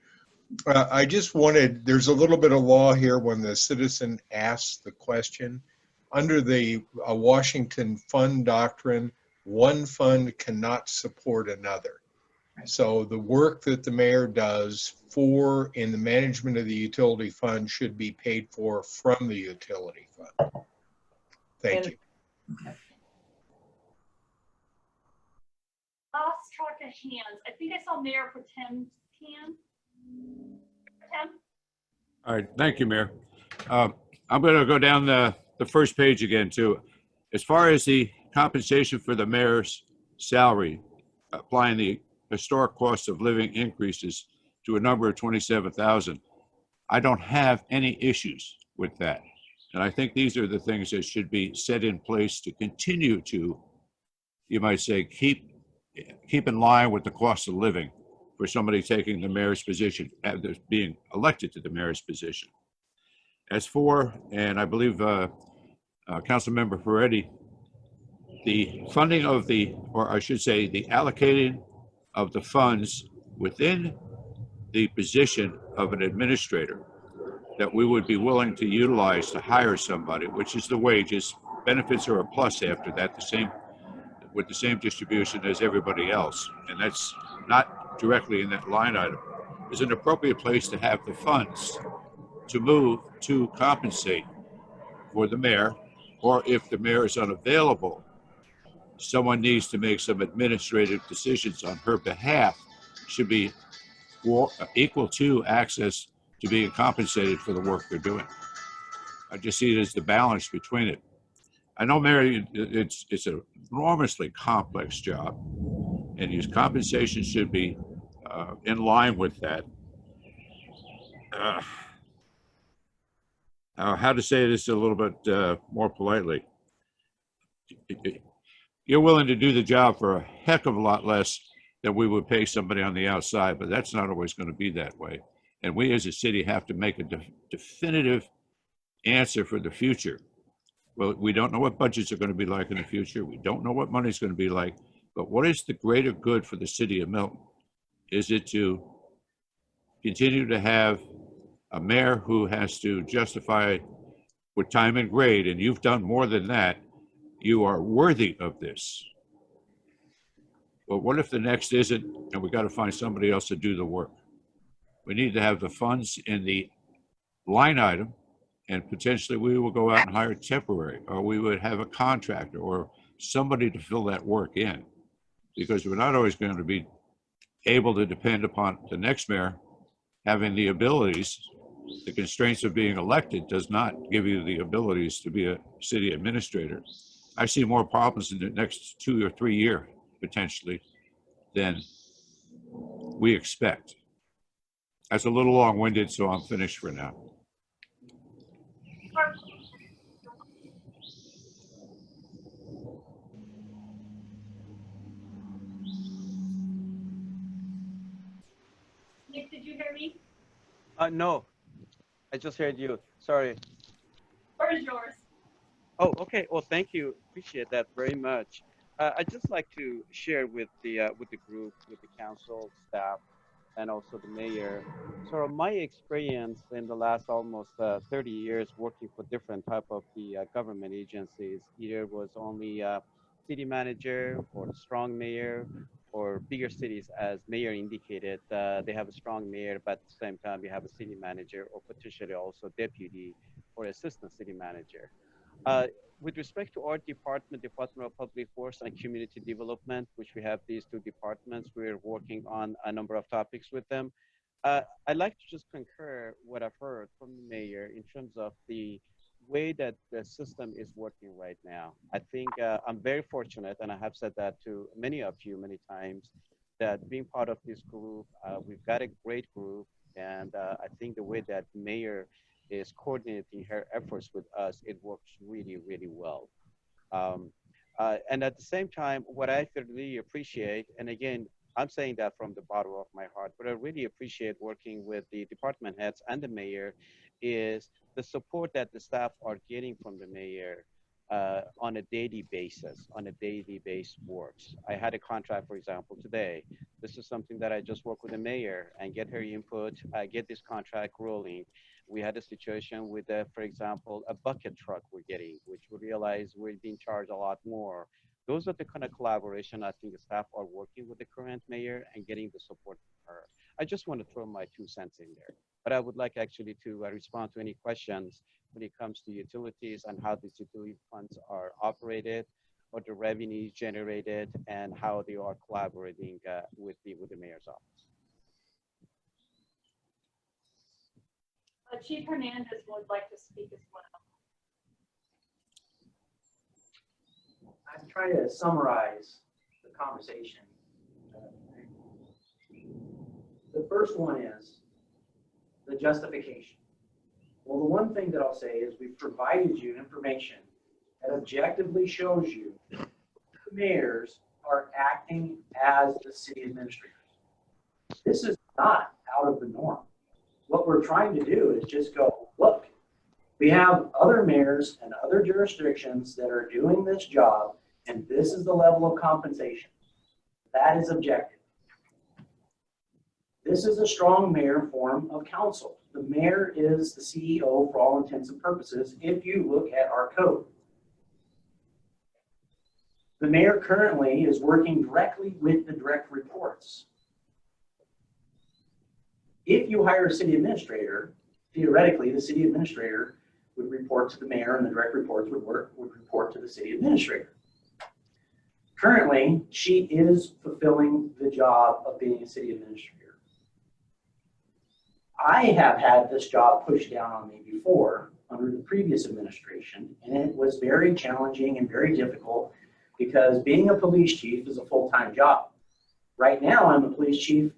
I just wanted, there's a little bit of law here when the citizen asks the question. Under the Washington fund doctrine, one fund cannot support another. So the work that the mayor does in the management of the utility fund should be paid for from the utility fund. Thank you. Okay. track of hands. I think I saw Mayor Pro Tem's hand. Tem? All right, thank you, Mayor. I'm going to go down the first page again, too. As far as the compensation for the mayor's salary, applying the historic cost of living increases to a number of 27,000, I don't have any issues with that. And I think these are the things that should be set in place to continue to, you might say, keep in line with the cost of living for somebody taking the mayor's position, being elected to the mayor's position. As for, and I believe Councilmember Ferretti, the funding of the, or I should say, the allocating of the funds within the position of an administrator that we would be willing to utilize to hire somebody, which is the wages. Benefits are a plus after that, with the same distribution as everybody else. And that's not directly in that line item. Is an appropriate place to have the funds to move to compensate for the mayor, or if the mayor is unavailable, someone needs to make some administrative decisions on her behalf, should be equal to access to being compensated for the work they're doing. I just see it as the balance between it. I know, Mayor, it's an enormously complex job, and his compensation should be in line with that. How to say this a little bit more politely? You're willing to do the job for a heck of a lot less than we would pay somebody on the outside, but that's not always going to be that way. And we as a city have to make a definitive answer for the future. Well, we don't know what budgets are going to be like in the future. We don't know what money's going to be like, but what is the greater good for the city of Milton? Is it to continue to have a mayor who has to justify with time and grade, and you've done more than that, you are worthy of this? But what if the next isn't, and we got to find somebody else to do the work? We need to have the funds in the line item, and potentially we will go out and hire temporary, or we would have a contractor or somebody to fill that work in, because we're not always going to be able to depend upon the next mayor having the abilities. The constraints of being elected does not give you the abilities to be a city administrator. I see more problems in the next 2 or 3 years, potentially, than we expect. That's a little long-winded, so I'm finished for now. Nick, did you hear me? No, I just heard you. Sorry. Where is yours? Oh, okay. Well, thank you. Appreciate that very much. I'd just like to share with the group, with the council staff, and also the mayor, sort of my experience in the last almost 30 years working for different type of the government agencies. Either was only city manager or a strong mayor, or bigger cities, as mayor indicated, they have a strong mayor, but at the same time you have a city manager, or potentially also deputy or assistant city manager. With respect to our department, Department of Public Works and Community Development, which we have these two departments, we're working on a number of topics with them. I'd like to just concur what I've heard from the mayor in terms of the way that the system is working right now. I think I'm very fortunate, and I have said that to many of you many times, that being part of this group, we've got a great group, and I think the way that mayor is coordinating her efforts with us, it works really, really well. And at the same time, what I really appreciate, and again, I'm saying that from the bottom of my heart, but I really appreciate working with the department heads and the mayor, is the support that the staff are getting from the mayor on a daily basis, on a daily base works. I had a contract, for example, today. This is something that I just work with the mayor and get her input, get this contract rolling. We had a situation with, for example, a bucket truck we're getting, which we realize we're being charged a lot more. Those are the kind of collaboration I think the staff are working with the current mayor and getting the support from her. I just want to throw my 2 cents in there. But I would like actually to respond to any questions when it comes to utilities and how these utility funds are operated. or the revenues generated and how they are collaborating with the mayor's office. Chief Hernandez would like to speak as well. I'm trying to summarize the conversation. The first one is the justification. Well, the one thing that I'll say is we've provided you information that objectively shows you the mayors are acting as the city administrators. This is not out of the norm. What we're trying to do is just go, look, we have other mayors and other jurisdictions that are doing this job, and this is the level of compensation. That is objective. This is a strong mayor form of council. The mayor is the CEO for all intents and purposes if you look at our code. The mayor currently is working directly with the direct reports. If you hire a city administrator, theoretically, the city administrator would report to the mayor and the direct reports would report to the city administrator. Currently, she is fulfilling the job of being a city administrator. I have had this job pushed down on me before under the previous administration, and it was very challenging and very difficult because being a police chief is a full-time job. Right now, I'm a police chief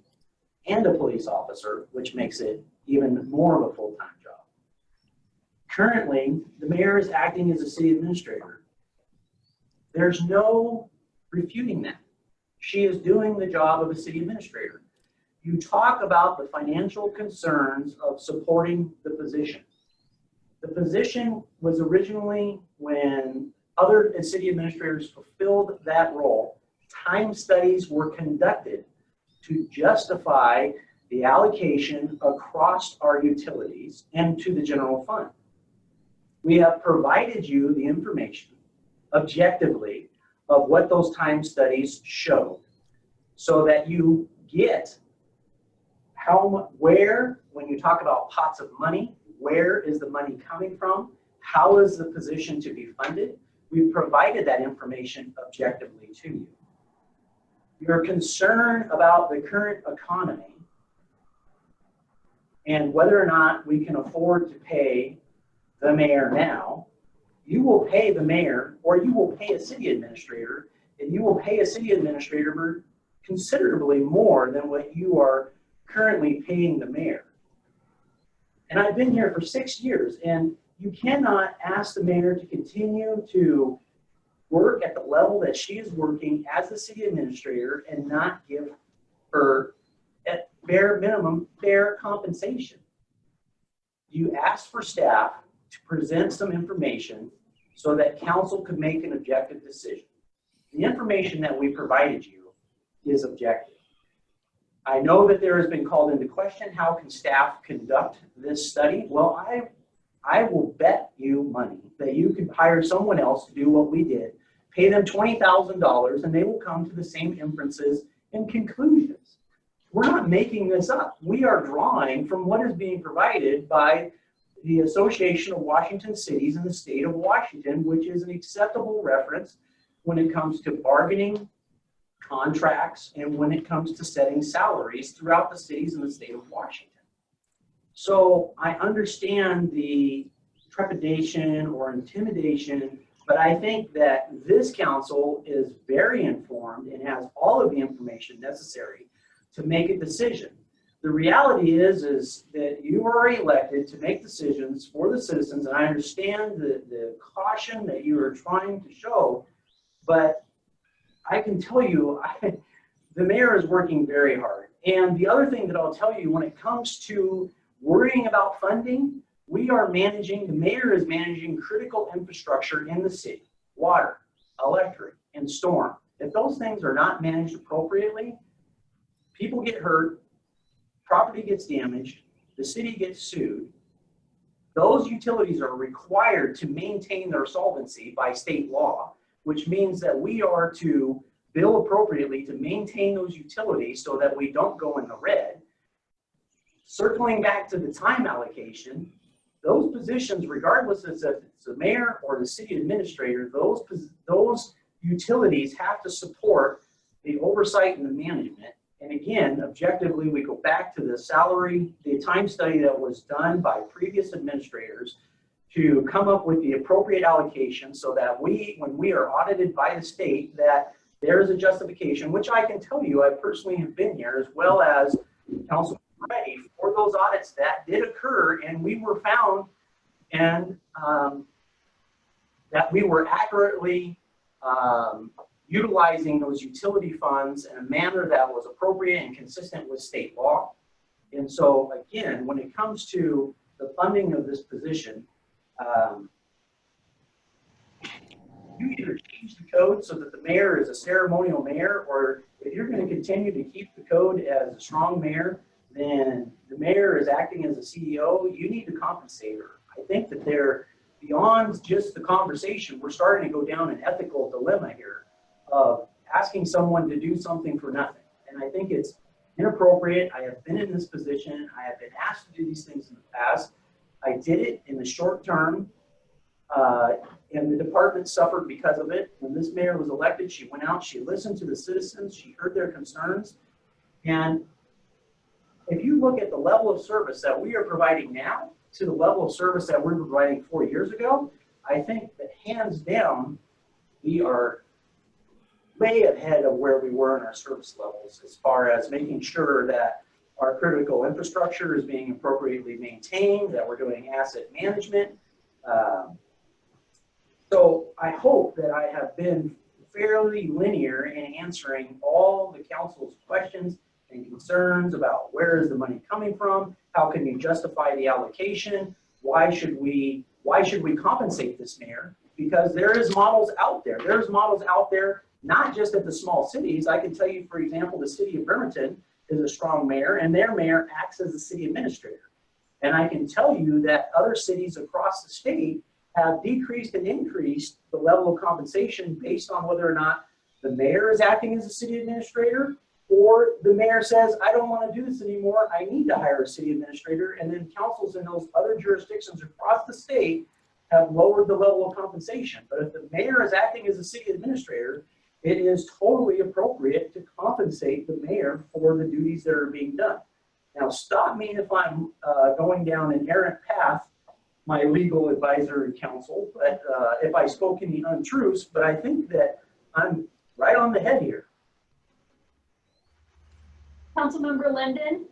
and a police officer, which makes it even more of a full-time job. Currently, the mayor is acting as a city administrator. There's no refuting that. She is doing the job of a city administrator. You talk about the financial concerns of supporting the position. The position was originally, when other city administrators fulfilled that role, time studies were conducted to justify the allocation across our utilities and to the general fund. We have provided you the information objectively of what those time studies show so that you get where, when you talk about pots of money, where is the money coming from? How is the position to be funded? We've provided that information objectively to you. Your concern about the current economy and whether or not we can afford to pay the mayor now, you will pay the mayor or you will pay a city administrator, and you will pay a city administrator considerably more than what you are currently paying the mayor. And I've been here for 6 years, and you cannot ask the mayor to continue to work at the level that she is working as the city administrator and not give her, at bare minimum, fair compensation. You asked for staff to present some information so that council could make an objective decision. The information that we provided you is objective. I know that there has been called into question, how can staff conduct this study? Well, I will bet you money that you could hire someone else to do what we did, pay them $20,000, and they will come to the same inferences and conclusions. We're not making this up. We are drawing from what is being provided by the Association of Washington Cities in the state of Washington, which is an acceptable reference when it comes to bargaining contracts and when it comes to setting salaries throughout the cities in the state of Washington. So I understand the trepidation or intimidation, but I think that this council is very informed and has all of the information necessary to make a decision. The reality is that you are elected to make decisions for the citizens, and I understand the caution that you are trying to show, but I can tell you, the mayor is working very hard. And the other thing that I'll tell you, when it comes to worrying about funding, we are managing, the mayor is managing critical infrastructure in the city, water, electric, and storm. If those things are not managed appropriately, people get hurt, property gets damaged, the city gets sued. Those utilities are required to maintain their solvency by state law, which means that we are to bill appropriately to maintain those utilities so that we don't go in the red. Circling back to the time allocation, those positions, regardless if it's the mayor or the city administrator, those utilities have to support the oversight and the management. And again, objectively, we go back to the time study that was done by previous administrators to come up with the appropriate allocation so that when we are audited by the state, that there is a justification, which I can tell you, I personally have been here, as well as Council ready for those audits that did occur, and we were found and that we were accurately utilizing those utility funds in a manner that was appropriate and consistent with state law. And so again, when it comes to the funding of this position, you either change the code so that the mayor is a ceremonial mayor, or if you're going to continue to keep the code as a strong mayor, then the mayor is acting as a CEO, you need to compensate her. I think that they're beyond just the conversation. We're starting to go down an ethical dilemma here of asking someone to do something for nothing. And I think it's inappropriate. I have been in this position. I have been asked to do these things in the past. I did it in the short term, and the department suffered because of it. When this mayor was elected, she went out, she listened to the citizens, she heard their concerns. And if you look at the level of service that we are providing now to the level of service that we were providing 4 years ago, I think that hands down, we are way ahead of where we were in our service levels as far as making sure that our critical infrastructure is being appropriately maintained, that we're doing asset management. So I hope that I have been fairly linear in answering all the council's questions and concerns about where is the money coming from, how can you justify the allocation, why should we compensate this mayor? Because there is models out there. There's models out there, not just at the small cities. I can tell you, for example, the city of Bremerton is a strong mayor, and their mayor acts as the city administrator. And I can tell you that other cities across the state have decreased and increased the level of compensation based on whether or not the mayor is acting as a city administrator, or the mayor says, I don't want to do this anymore, I need to hire a city administrator. And then councils in those other jurisdictions across the state have lowered the level of compensation. But if the mayor is acting as a city administrator, it is totally appropriate to compensate the mayor for the duties that are being done. Now, stop me if I'm going down an errant path, my legal advisor and counsel, but if I spoke any untruths, but I think that I'm right on the head here. Councilmember Linden?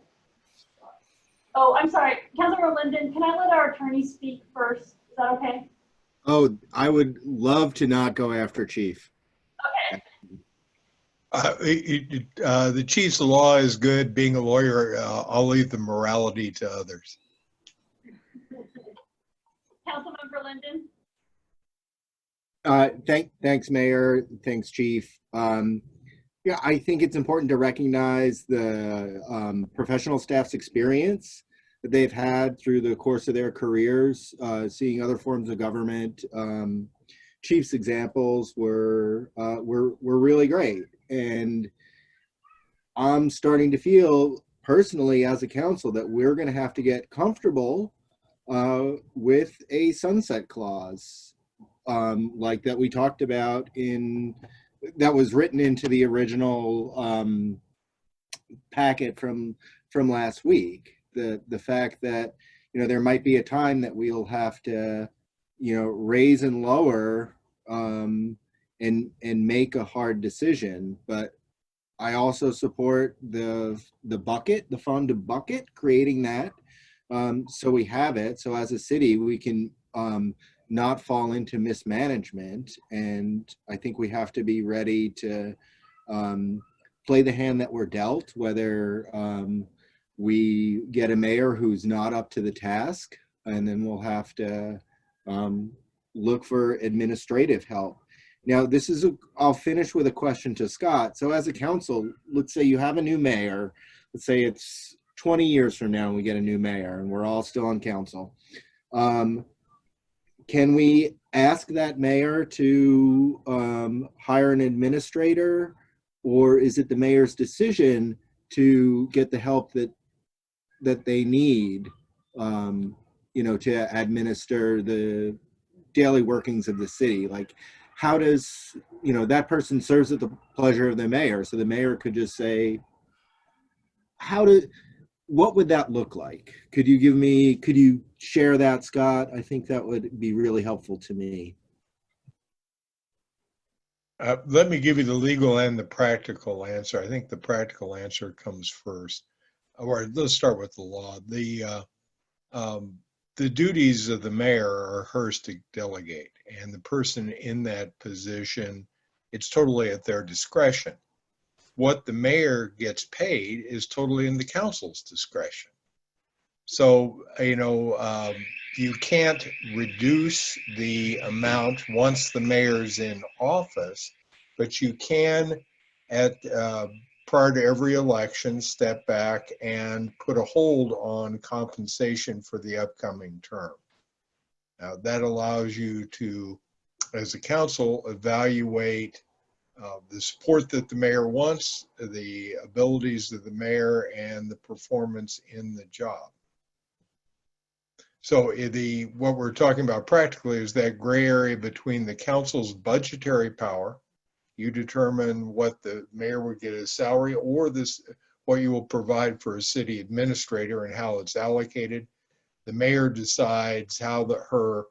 Oh, I'm sorry. Councilmember Linden, can I let our attorney speak first? Is that okay? Oh, I would love to not go after Chief. Okay. The chief's law is good. Being a lawyer, I'll leave the morality to others. Councilmember Linden? Thanks, Mayor. Thanks, Chief. Yeah, I think it's important to recognize the professional staff's experience that they've had through the course of their careers, seeing other forms of government. Chief's examples were really great, and I'm starting to feel personally as a council that we're going to have to get comfortable with a sunset clause like that we talked about that was written into the original packet from last week. The fact that, there might be a time that we'll have to, raise and lower and make a hard decision. But I also support the bucket, the fund bucket, creating that so we have it. So as a city, we can not fall into mismanagement. And I think we have to be ready to play the hand that we're dealt, whether we get a mayor who's not up to the task, and then we'll have to look for administrative help. Now, I'll finish with a question to Scott. So as a council, let's say you have a new mayor. Let's say it's 20 years from now and we get a new mayor and we're all still on council. Can we ask that mayor to hire an administrator, or is it the mayor's decision to get the help that they need, to administer the daily workings of the city? Like, how does, that person serves at the pleasure of the mayor. So the mayor could just say, what would that look like? Could you share that, Scott? I think that would be really helpful to me. Let me give you the legal and the practical answer. I think the practical answer comes first. Or let's start with the law. The duties of the mayor are hers to delegate, and the person in that position, it's totally at their discretion. What the mayor gets paid is totally in the council's discretion. So, you can't reduce the amount once the mayor's in office, but you can, prior to every election, step back and put a hold on compensation for the upcoming term. Now, that allows you to, as a council, evaluate the support that the mayor wants, the abilities of the mayor, and the performance in the job. So what we're talking about practically is that gray area between the council's budgetary power. You determine what the mayor would get as salary, or what you will provide for a city administrator and how it's allocated. The mayor decides how her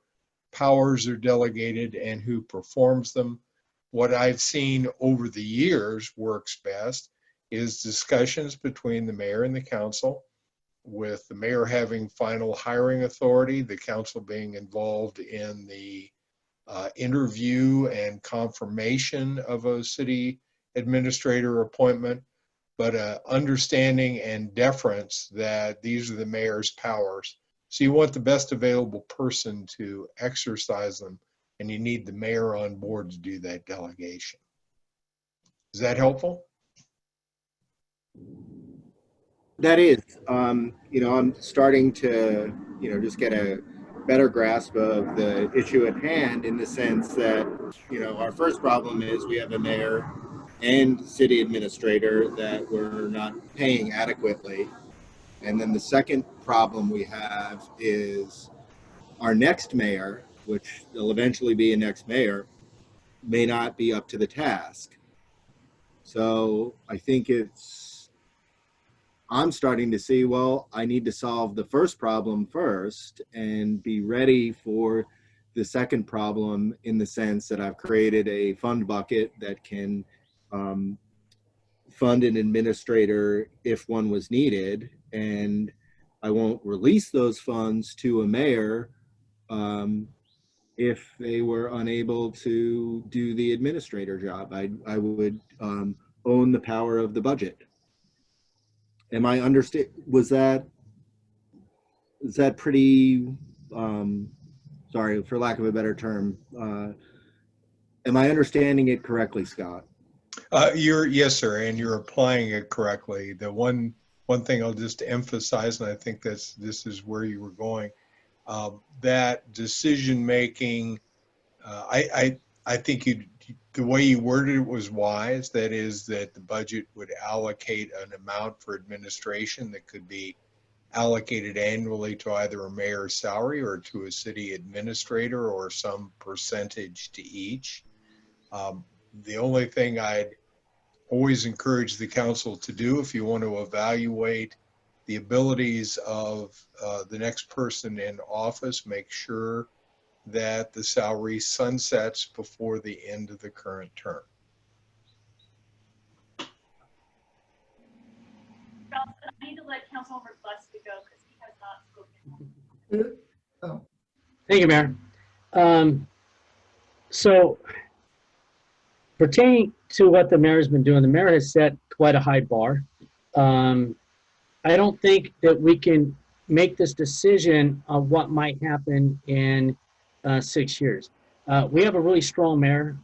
powers are delegated and who performs them. What I've seen over the years works best is discussions between the mayor and the council, with the mayor having final hiring authority, the council being involved in the interview and confirmation of a city administrator appointment, but understanding and deference that these are the mayor's powers. So you want the best available person to exercise them, and you need the mayor on board to do that delegation. Is that helpful? That is, I'm starting to, just get a better grasp of the issue at hand, in the sense that, our first problem is we have a mayor and city administrator that we're not paying adequately. And then the second problem we have is our next mayor, which will eventually be a next mayor, may not be up to the task. So I think I'm starting to see, well, I need to solve the first problem first and be ready for the second problem, in the sense that I've created a fund bucket that can fund an administrator if one was needed, and I won't release those funds to a mayor if they were unable to do the administrator job. I would own the power of the budget. Am I understand? Is that pretty? Sorry, for lack of a better term. Am I understanding it correctly, Scott? Yes, sir, and you're applying it correctly. The one thing I'll just emphasize, and I think this is where you were going, that decision making. I think the way you worded it was wise. That is, that the budget would allocate an amount for administration that could be allocated annually to either a mayor's salary or to a city administrator, or some percentage to each. The only thing I'd always encourage the council to do, if you want to evaluate the abilities of the next person in office, make sure that the salary sunsets before the end of the current term. I need to let Councilmember Gillespie go because he has not spoken. Thank you, Mayor. So pertaining to what the mayor's been doing, the mayor has set quite a high bar. I don't think that we can make this decision of what might happen in 6 years. We have a really strong mayor.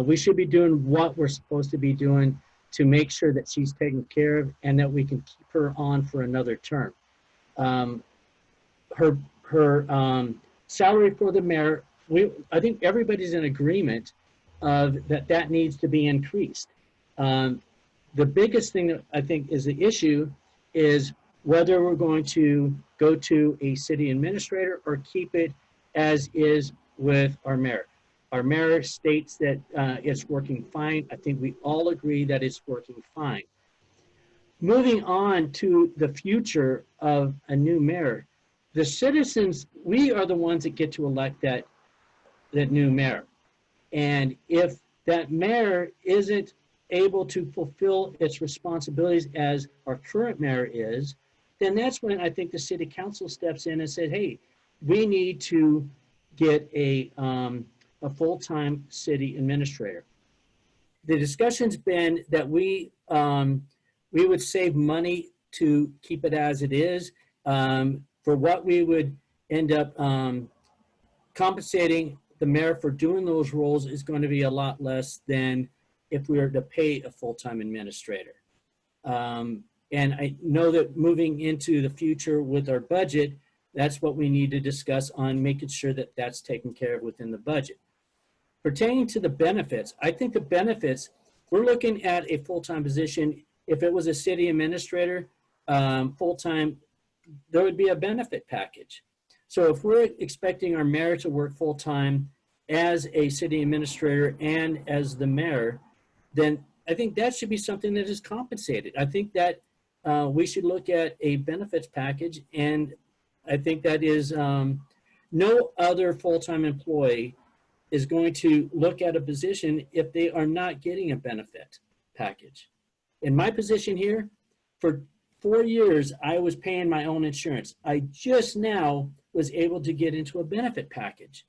We should be doing what we're supposed to be doing to make sure that she's taken care of and that we can keep her on for another term. Her salary for the mayor, I think everybody's in agreement of that needs to be increased. The biggest thing that I think is the issue is whether we're going to go to a city administrator or keep it as is with our mayor. Our mayor states that it's working fine. I think we all agree that it's working fine. Moving on to the future of a new mayor, the citizens, we are the ones that get to elect that new mayor. And if that mayor isn't able to fulfill its responsibilities as our current mayor is, then that's when I think the city council steps in and said, hey, we need to get a full-time city administrator. The discussion's been that we would save money to keep it as it is. For what we would end up compensating the mayor for doing those roles is going to be a lot less than if we were to pay a full-time administrator. And I know that moving into the future with our budget, that's what we need to discuss on making sure that that's taken care of within the budget. Pertaining to the benefits, I think the benefits, we're looking at a full-time position. If it was a city administrator, full-time, there would be a benefit package. So if we're expecting our mayor to work full-time as a city administrator and as the mayor, then I think that should be something that is compensated. I think that we should look at a benefits package, and I think that is no other full-time employee is going to look at a position if they are not getting a benefit package. In my position here, for 4 years, I was paying my own insurance. I just now was able to get into a benefit package.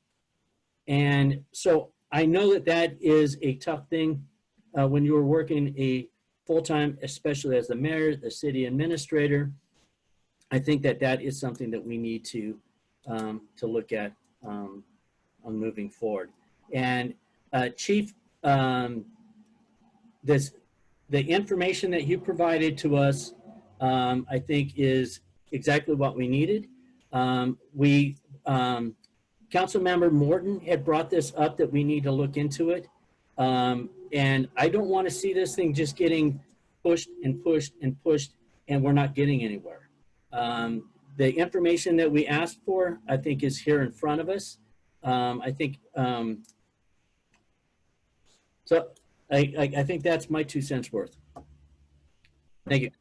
And so I know that that is a tough thing when you're working a full-time, especially as the mayor, the city administrator. I think that that is something that we need to look at on moving forward. And Chief, the information that you provided to us, I think is exactly what we needed. Councilmember Morton had brought this up that we need to look into it. And I don't want to see this thing just getting pushed and pushed and pushed, and we're not getting anywhere. The information that we asked for, I think, is here in front of us. I think, so I think that's my 2 cents worth. Thank you.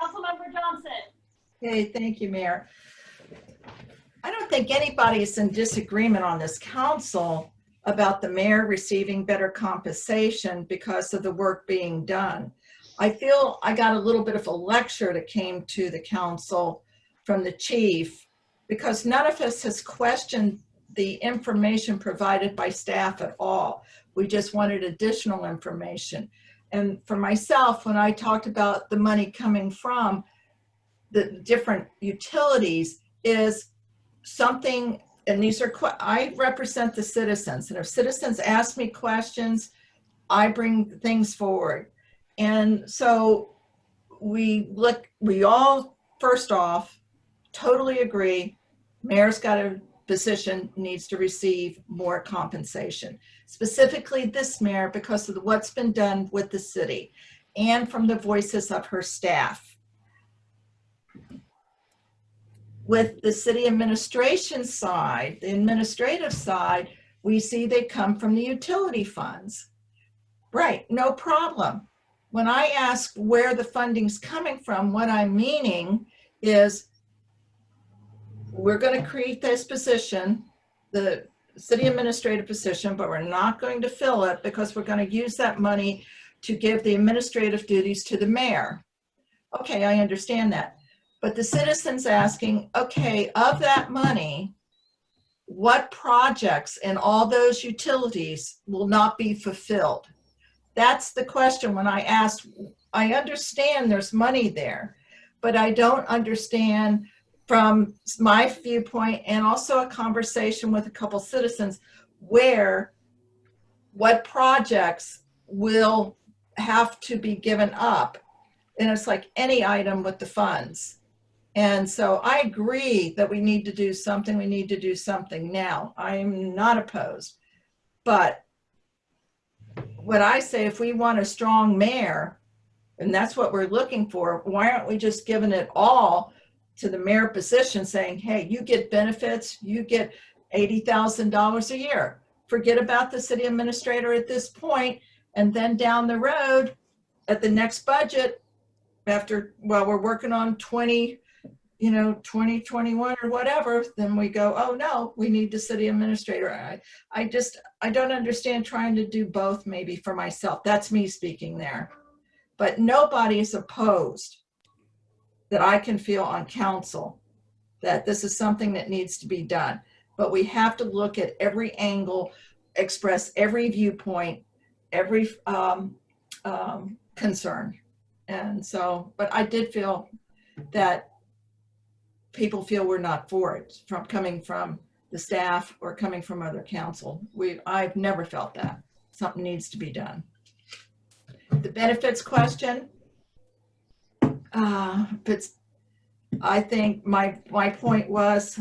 Councilmember Johnson. Okay, thank you, Mayor. I don't think anybody is in disagreement on this council about the mayor receiving better compensation because of the work being done. I feel I got a little bit of a lecture that came to the council from the chief because none of us has questioned the information provided by staff at all. We just wanted additional information. And for myself, when I talked about the money coming from the different utilities is something, and these are, I represent the citizens, and if citizens ask me questions, I bring things forward. And so we all, first off, totally agree, mayor's got a position, needs to receive more compensation. Specifically this mayor because of what's been done with the city and from the voices of her staff. With the city administration side, the administrative side, we see they come from the utility funds. Right, no problem. When I ask where the funding's coming from, what I'm meaning is we're going to create this position, the city administrative position, but we're not going to fill it because we're going to use that money to give the administrative duties to the mayor. Okay, I understand that. But the citizens asking, okay, of that money, what projects in all those utilities will not be fulfilled? That's the question when I asked. I understand there's money there, but I don't understand from my viewpoint and also a conversation with a couple citizens what projects will have to be given up. And it's like any item with the funds. And so I agree that we need to do something. We need to do something now. I'm not opposed. But what I say, if we want a strong mayor, and that's what we're looking for, why aren't we just giving it all to the mayor position saying, hey, you get benefits, you get $80,000 a year. Forget about the city administrator at this point, and then down the road at the next budget, after, well, we're working on 2021 or whatever, then we go, oh no, we need the city administrator. I don't understand trying to do both maybe for myself. That's me speaking there. But nobody is opposed that I can feel on council that this is something that needs to be done. But we have to look at every angle, express every viewpoint, every concern. And so, but I did feel that people feel we're not for it, from coming from the staff or coming from other council. I've never felt that. Something needs to be done. The benefits question, but I think my point was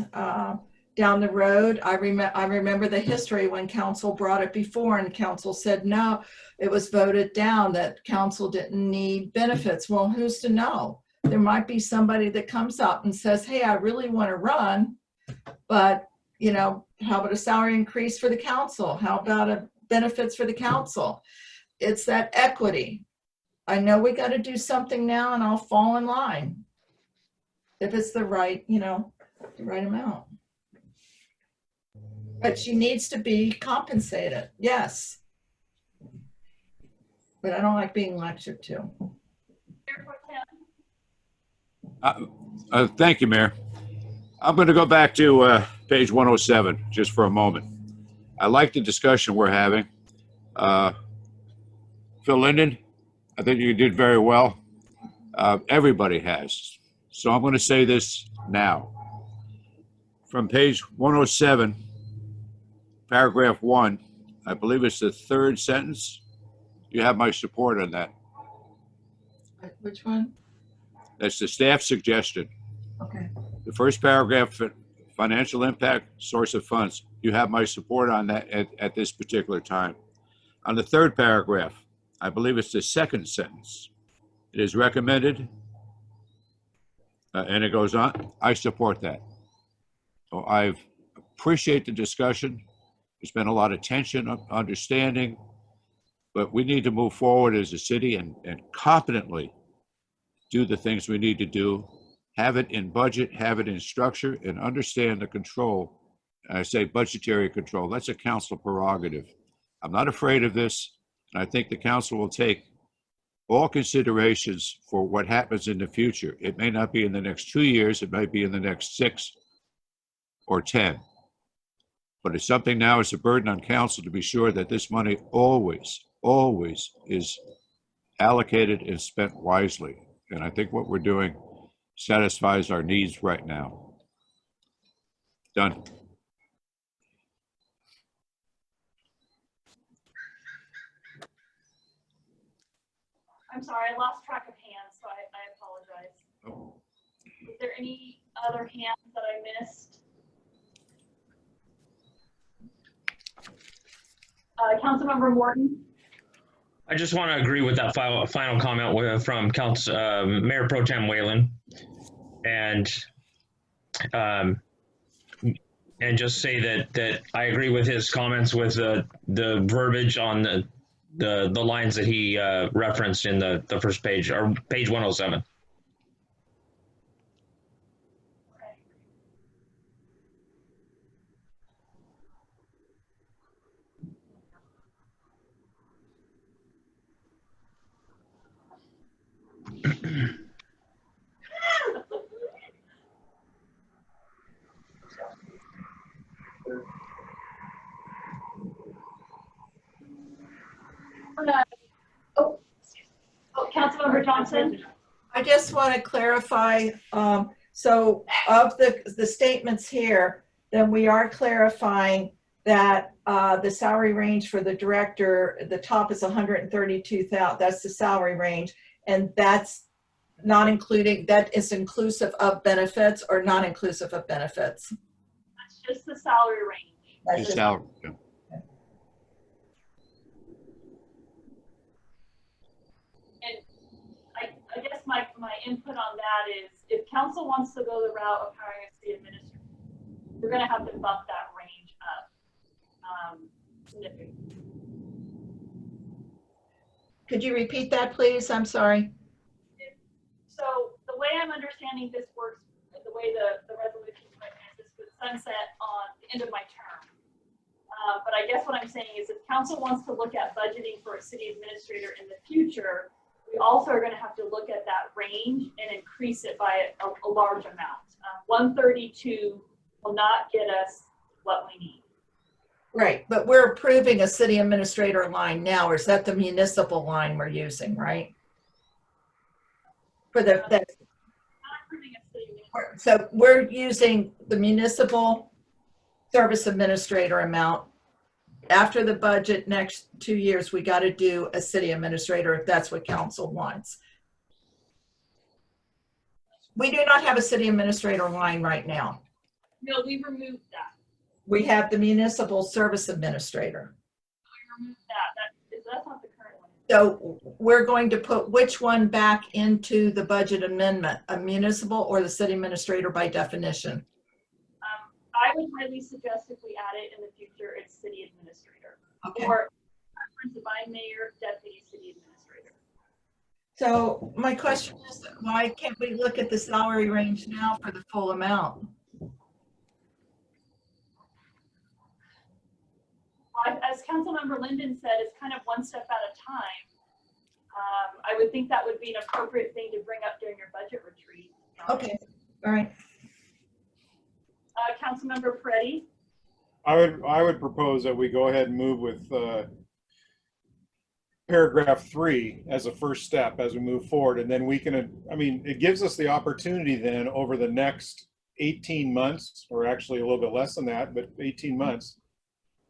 down the road, I remember the history when council brought it before and council said no, it was voted down that council didn't need benefits. Well, who's to know? There might be somebody that comes up and says, hey, I really want to run, but you know, how about a salary increase for the council? How about a benefits for the council? It's that equity. I know we got to do something now and I'll fall in line if it's the right, you know, the right amount. But she needs to be compensated, yes. But I don't like being lectured to. Thank you, Mayor. I'm going to go back to page 107 just for a moment. I like the discussion we're having. Phil Linden, I think you did very well. Everybody has. So I'm going to say this now. From page 107, paragraph 1, I believe it's the third sentence. You have my support on that. Which one? That's the staff suggestion. Okay. The first paragraph, financial impact, source of funds. You have my support on that at this particular time. On the third paragraph, I believe it's the second sentence. It is recommended, and it goes on, I support that. So I appreciate the discussion. There's been a lot of tension, understanding, but we need to move forward as a city and competently do the things we need to do, have it in budget, have it in structure, and understand the control. I say budgetary control, that's a council prerogative. I'm not afraid of this, and I think the council will take all considerations for what happens in the future. It may not be in the next 2 years, it might be in the next 6 or 10. But it's something now, it's a burden on council to be sure that this money always is allocated and spent wisely. And I think what we're doing satisfies our needs right now. Done. I'm sorry, I lost track of hands, so I apologize. Oh. Is there any other hands that I missed? Councilmember Morton? I just want to agree with that final comment from Mayor Pro Tem Whalen, and just say that I agree with his comments with the verbiage on the lines that he referenced in the first page, or page 107. Councilmember Johnson? I just want to clarify, so of the statements here, then we are clarifying that the salary range for the director, the top is 132,000, that's the salary range, and that's not including, that is inclusive of benefits or not inclusive of benefits? That's just the salary range. That's The salary. Yeah. I guess my input on that is if council wants to go the route of hiring a city administrator, we're going to have to bump that range up significantly. Could you repeat that, please? I'm sorry. So the way I'm understanding this works, the way the resolution is written is this would sunset on the end of my term. But I guess what I'm saying is if council wants to look at budgeting for a city administrator in the future, we also are going to have to look at that range and increase it by a large amount. 132 will not get us what we need. Right, but we're approving a city administrator line now, or is that the municipal line we're using, right? For the, Not approving a city administrator. so we're using the municipal service administrator amount. After the budget next 2 years, we got to do a city administrator if that's what council wants. We do not have a city administrator line right now. No, we removed that. We have the municipal service administrator. We removed that. That's not the current one. So we're going to put which one back into the budget amendment, a municipal or the city administrator by definition? I would highly suggest if we add it in the future, it's city administrator. Okay. Or preference by mayor, deputy city administrator. So my question is, why can't we look at the salary range now for the full amount? As Councilmember Linden said, it's kind of one step at a time. I would think that would be an appropriate thing to bring up during your budget retreat. Okay, all right. Councilmember Peretti? I would propose that we go ahead and move with paragraph 3 as a first step as we move forward. And then we can, I mean, it gives us the opportunity then over the next 18 months, or actually a little bit less than that, but 18 months,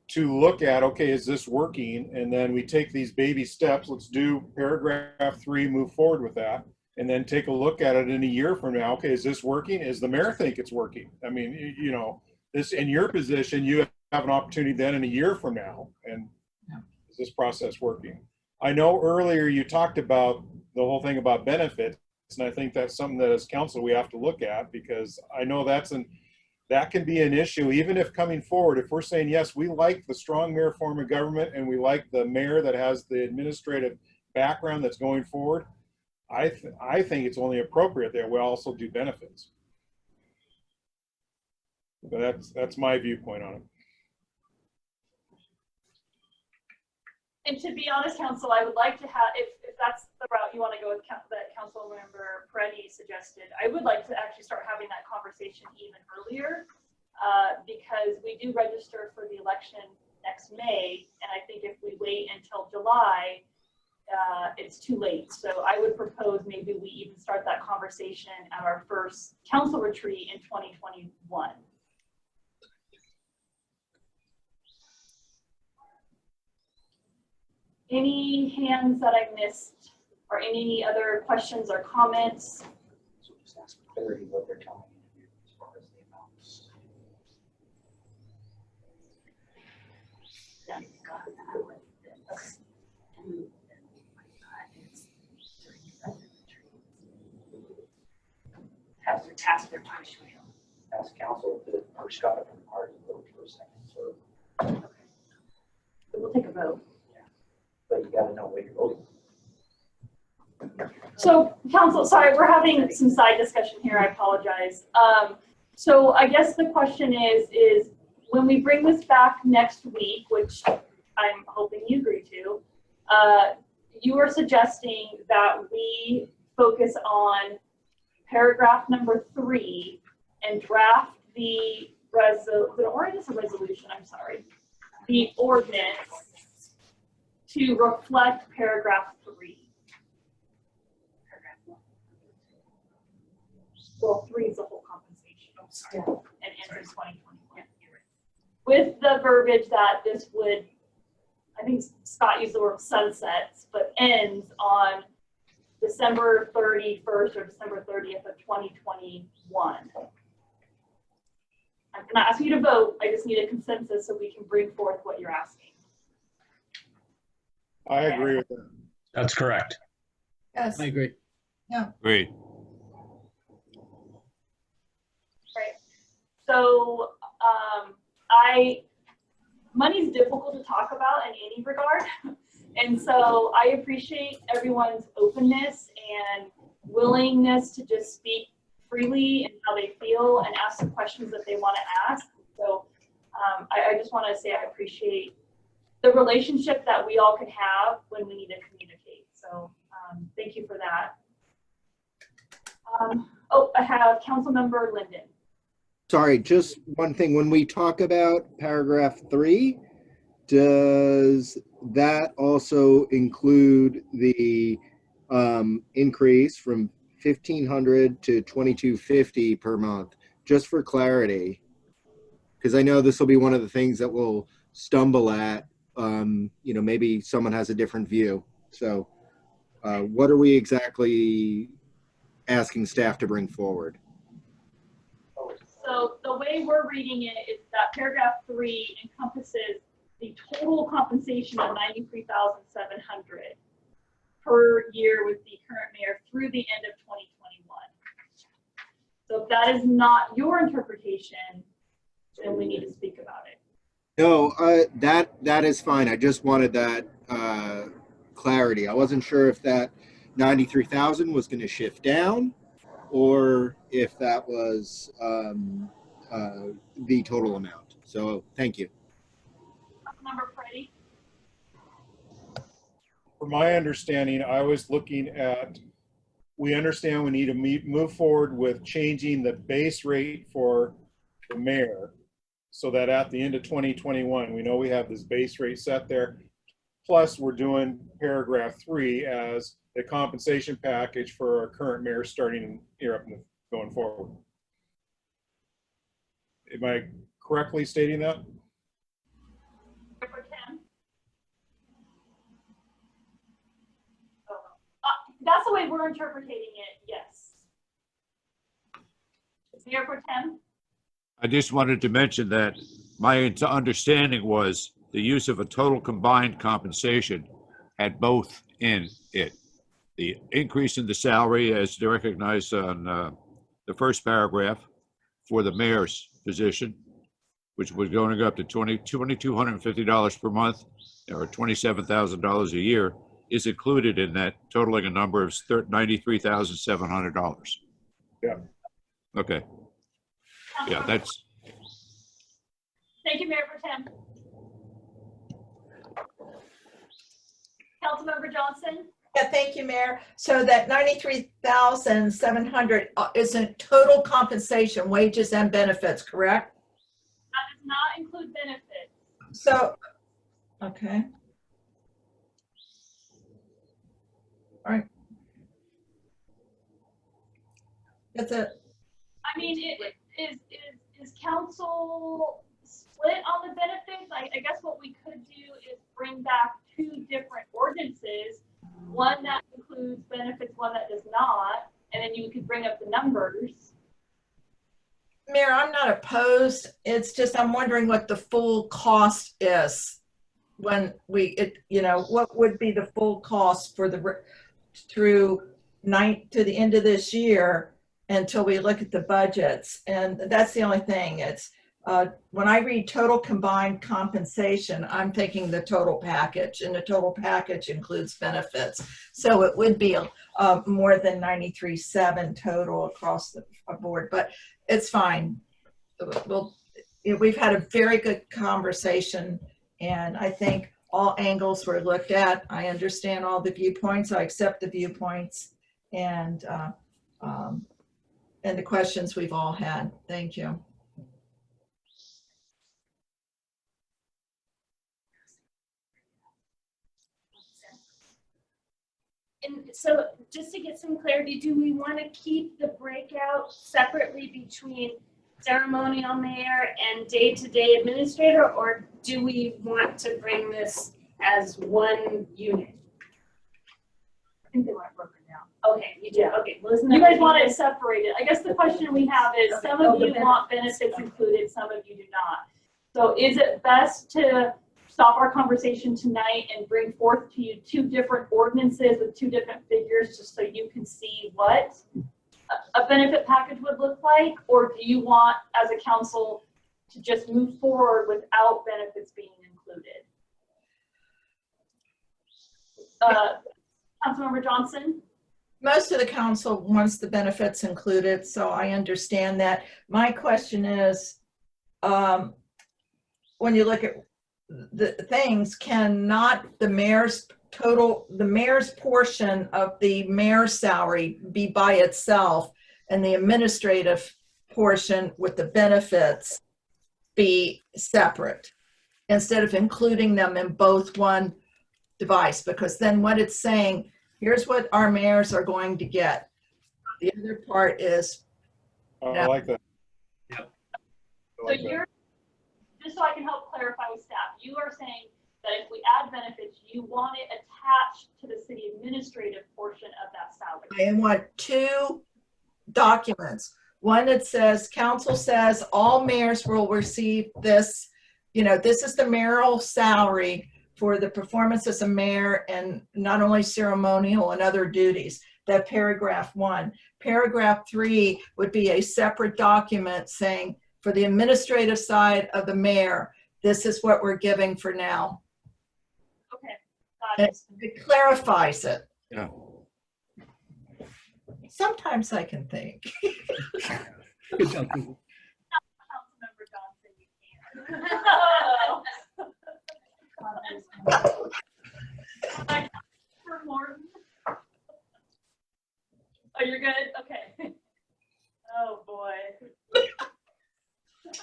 to look at, okay, is this working? And then we take these baby steps. Let's do paragraph 3, move forward with that, and then take a look at it in a year from now. Okay, is this working? Is the mayor think it's working? I mean, you know, this in your position, you have an opportunity then in a year from now. And is this process working? I know earlier you talked about the whole thing about benefits, and I think that's something that as council we have to look at, because I know that can be an issue, even if coming forward, if we're saying, yes, we like the strong mayor form of government and we like the mayor that has the administrative background that's going forward, I think it's only appropriate that we also do benefits. But that's my viewpoint on it. And to be honest, council, I would like to have, if that's the route you want to go with that Councilmember Peretti suggested, I would like to actually start having that conversation even earlier, because we do register for the election next May, and I think if we wait until July, it's too late. So I would propose maybe we even start that conversation at our first council retreat in 2021. Any hands that I missed, or any other questions or comments? So just ask for clarity what they're telling you to do as far as the amounts. Have their task their time. Ask council to push Scott from the party vote for a second. So, So we'll take a vote. but you got to know what you're voting. So council, sorry, we're having some side discussion here. I apologize. So I guess the question is when we bring this back next week, which I'm hoping you agree to, you are suggesting that we focus on paragraph number 3 and draft the resolution, I'm sorry, the ordinance to reflect paragraph 3. Well, 3 is the whole compensation. Oh, sorry. And ends in 2021. With the verbiage that this would, I think Scott used the word sunsets, but ends on December 31st or December 30th of 2021. I'm not asking you to vote. I just need a consensus so we can bring forth what you're asking. I agree with that. That's correct. Yes. I agree. Great. Right. So, money's difficult to talk about in any regard. And so I appreciate everyone's openness and willingness to just speak freely and how they feel and ask the questions that they want to ask. So I just want to say I appreciate the relationship that we all can have when we need to communicate. So thank you for that. I have Councilmember Linden. Sorry, just one thing. When we talk about paragraph 3, does that also include the increase from 1,500 to 2,250 per month? Just for clarity, because I know this will be one of the things that we'll stumble at. Maybe someone has a different view. So what are we exactly asking staff to bring forward? So the way we're reading it is that paragraph 3 encompasses the total compensation of $93,700 per year with the current mayor through the end of 2021. So if that is not your interpretation, then we need to speak about it. No, that is fine. I just wanted that clarity. I wasn't sure if that 93,000 was going to shift down, or if that was the total amount. So thank you. Councilmember Freddie. From my understanding, I was looking at, we understand we need to move forward with changing the base rate for the mayor so that at the end of 2021, we know we have this base rate set there. Plus, we're doing paragraph 3 as the compensation package for our current mayor starting here up and going forward. Am I correctly stating that? That's the way we're interpreting it, yes. Mayor Pro Tem? I just wanted to mention that my understanding was the use of a total combined compensation had both in it. The increase in the salary as recognized on the first paragraph for the mayor's position, which was going to go up to $2,250 per month or $27,000 a year, is included in that, totaling a number of $93,700. Yeah. Okay. Yeah, that's. Thank you, Mayor Pro Tem. Councilmember Johnson? Yeah, thank you, Mayor. So that 93,700 isn't total compensation, wages and benefits, correct? That does not include benefits. So, okay. All right. That's it. I mean, is council split on the benefits? I guess what we could do is bring back 2 different ordinances, one that includes benefits, one that does not, and then you could bring up the numbers. Mayor, I'm not opposed. It's just I'm wondering what the full cost is when what would be the full cost for the through to the end of this year until we look at the budgets. And that's the only thing. It's when I read total combined compensation, I'm thinking the total package, and the total package includes benefits. So it would be more than 93.7 total across the board, but it's fine. We've had a very good conversation, and I think all angles were looked at. I understand all the viewpoints. I accept the viewpoints and the questions we've all had. Thank you. And so just to get some clarity, do we want to keep the breakout separately between ceremonial mayor and day-to-day administrator, or do we want to bring this as one unit? I think they want it broken down. Okay, you do. Okay, well, isn't You that guys want it separated. I guess the question we have is, Okay. some of you want benefits included, some of you do not. So is it best to stop our conversation tonight and bring forth to you 2 different ordinances with 2 different figures just so you can see what a benefit package would look like? Or do you want, as a council, to just move forward without benefits being included? Councilmember Johnson? Most of the council wants the benefits included, so I understand that. My question is, when you look at the things, cannot the mayor's portion of the mayor's salary be by itself and the administrative portion with the benefits be separate instead of including them in both one device? Because then what it's saying, here's what our mayors are going to get. The other part is. I like that. Yep. So you're, just so I can help clarify with staff, you are saying that if we add benefits, you want it attached to the city administrative portion of that salary. I want 2 documents. One that says, council says all mayors will receive this, this is the mayoral salary for the performance as a mayor and not only ceremonial and other duties. That paragraph 1. Paragraph 3 would be a separate document saying, for the administrative side of the mayor, this is what we're giving for now. Okay, got it. It clarifies it. Yeah. Sometimes I can think. Good job. Councilmember Johnson, you can. For Morton. Oh, you're good? Okay. Oh, boy.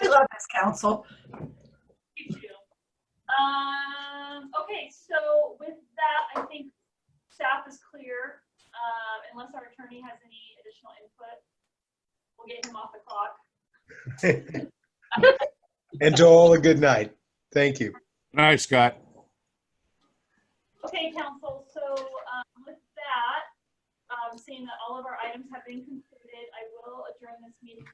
I love this council. Me too. Okay, so with that, I think staff is clear. Unless our attorney has any additional input, we'll get him off the clock. And to all a good night. Thank you. Night, Scott. Okay, council, so with that, seeing that all of our items have been concluded, I will adjourn this meeting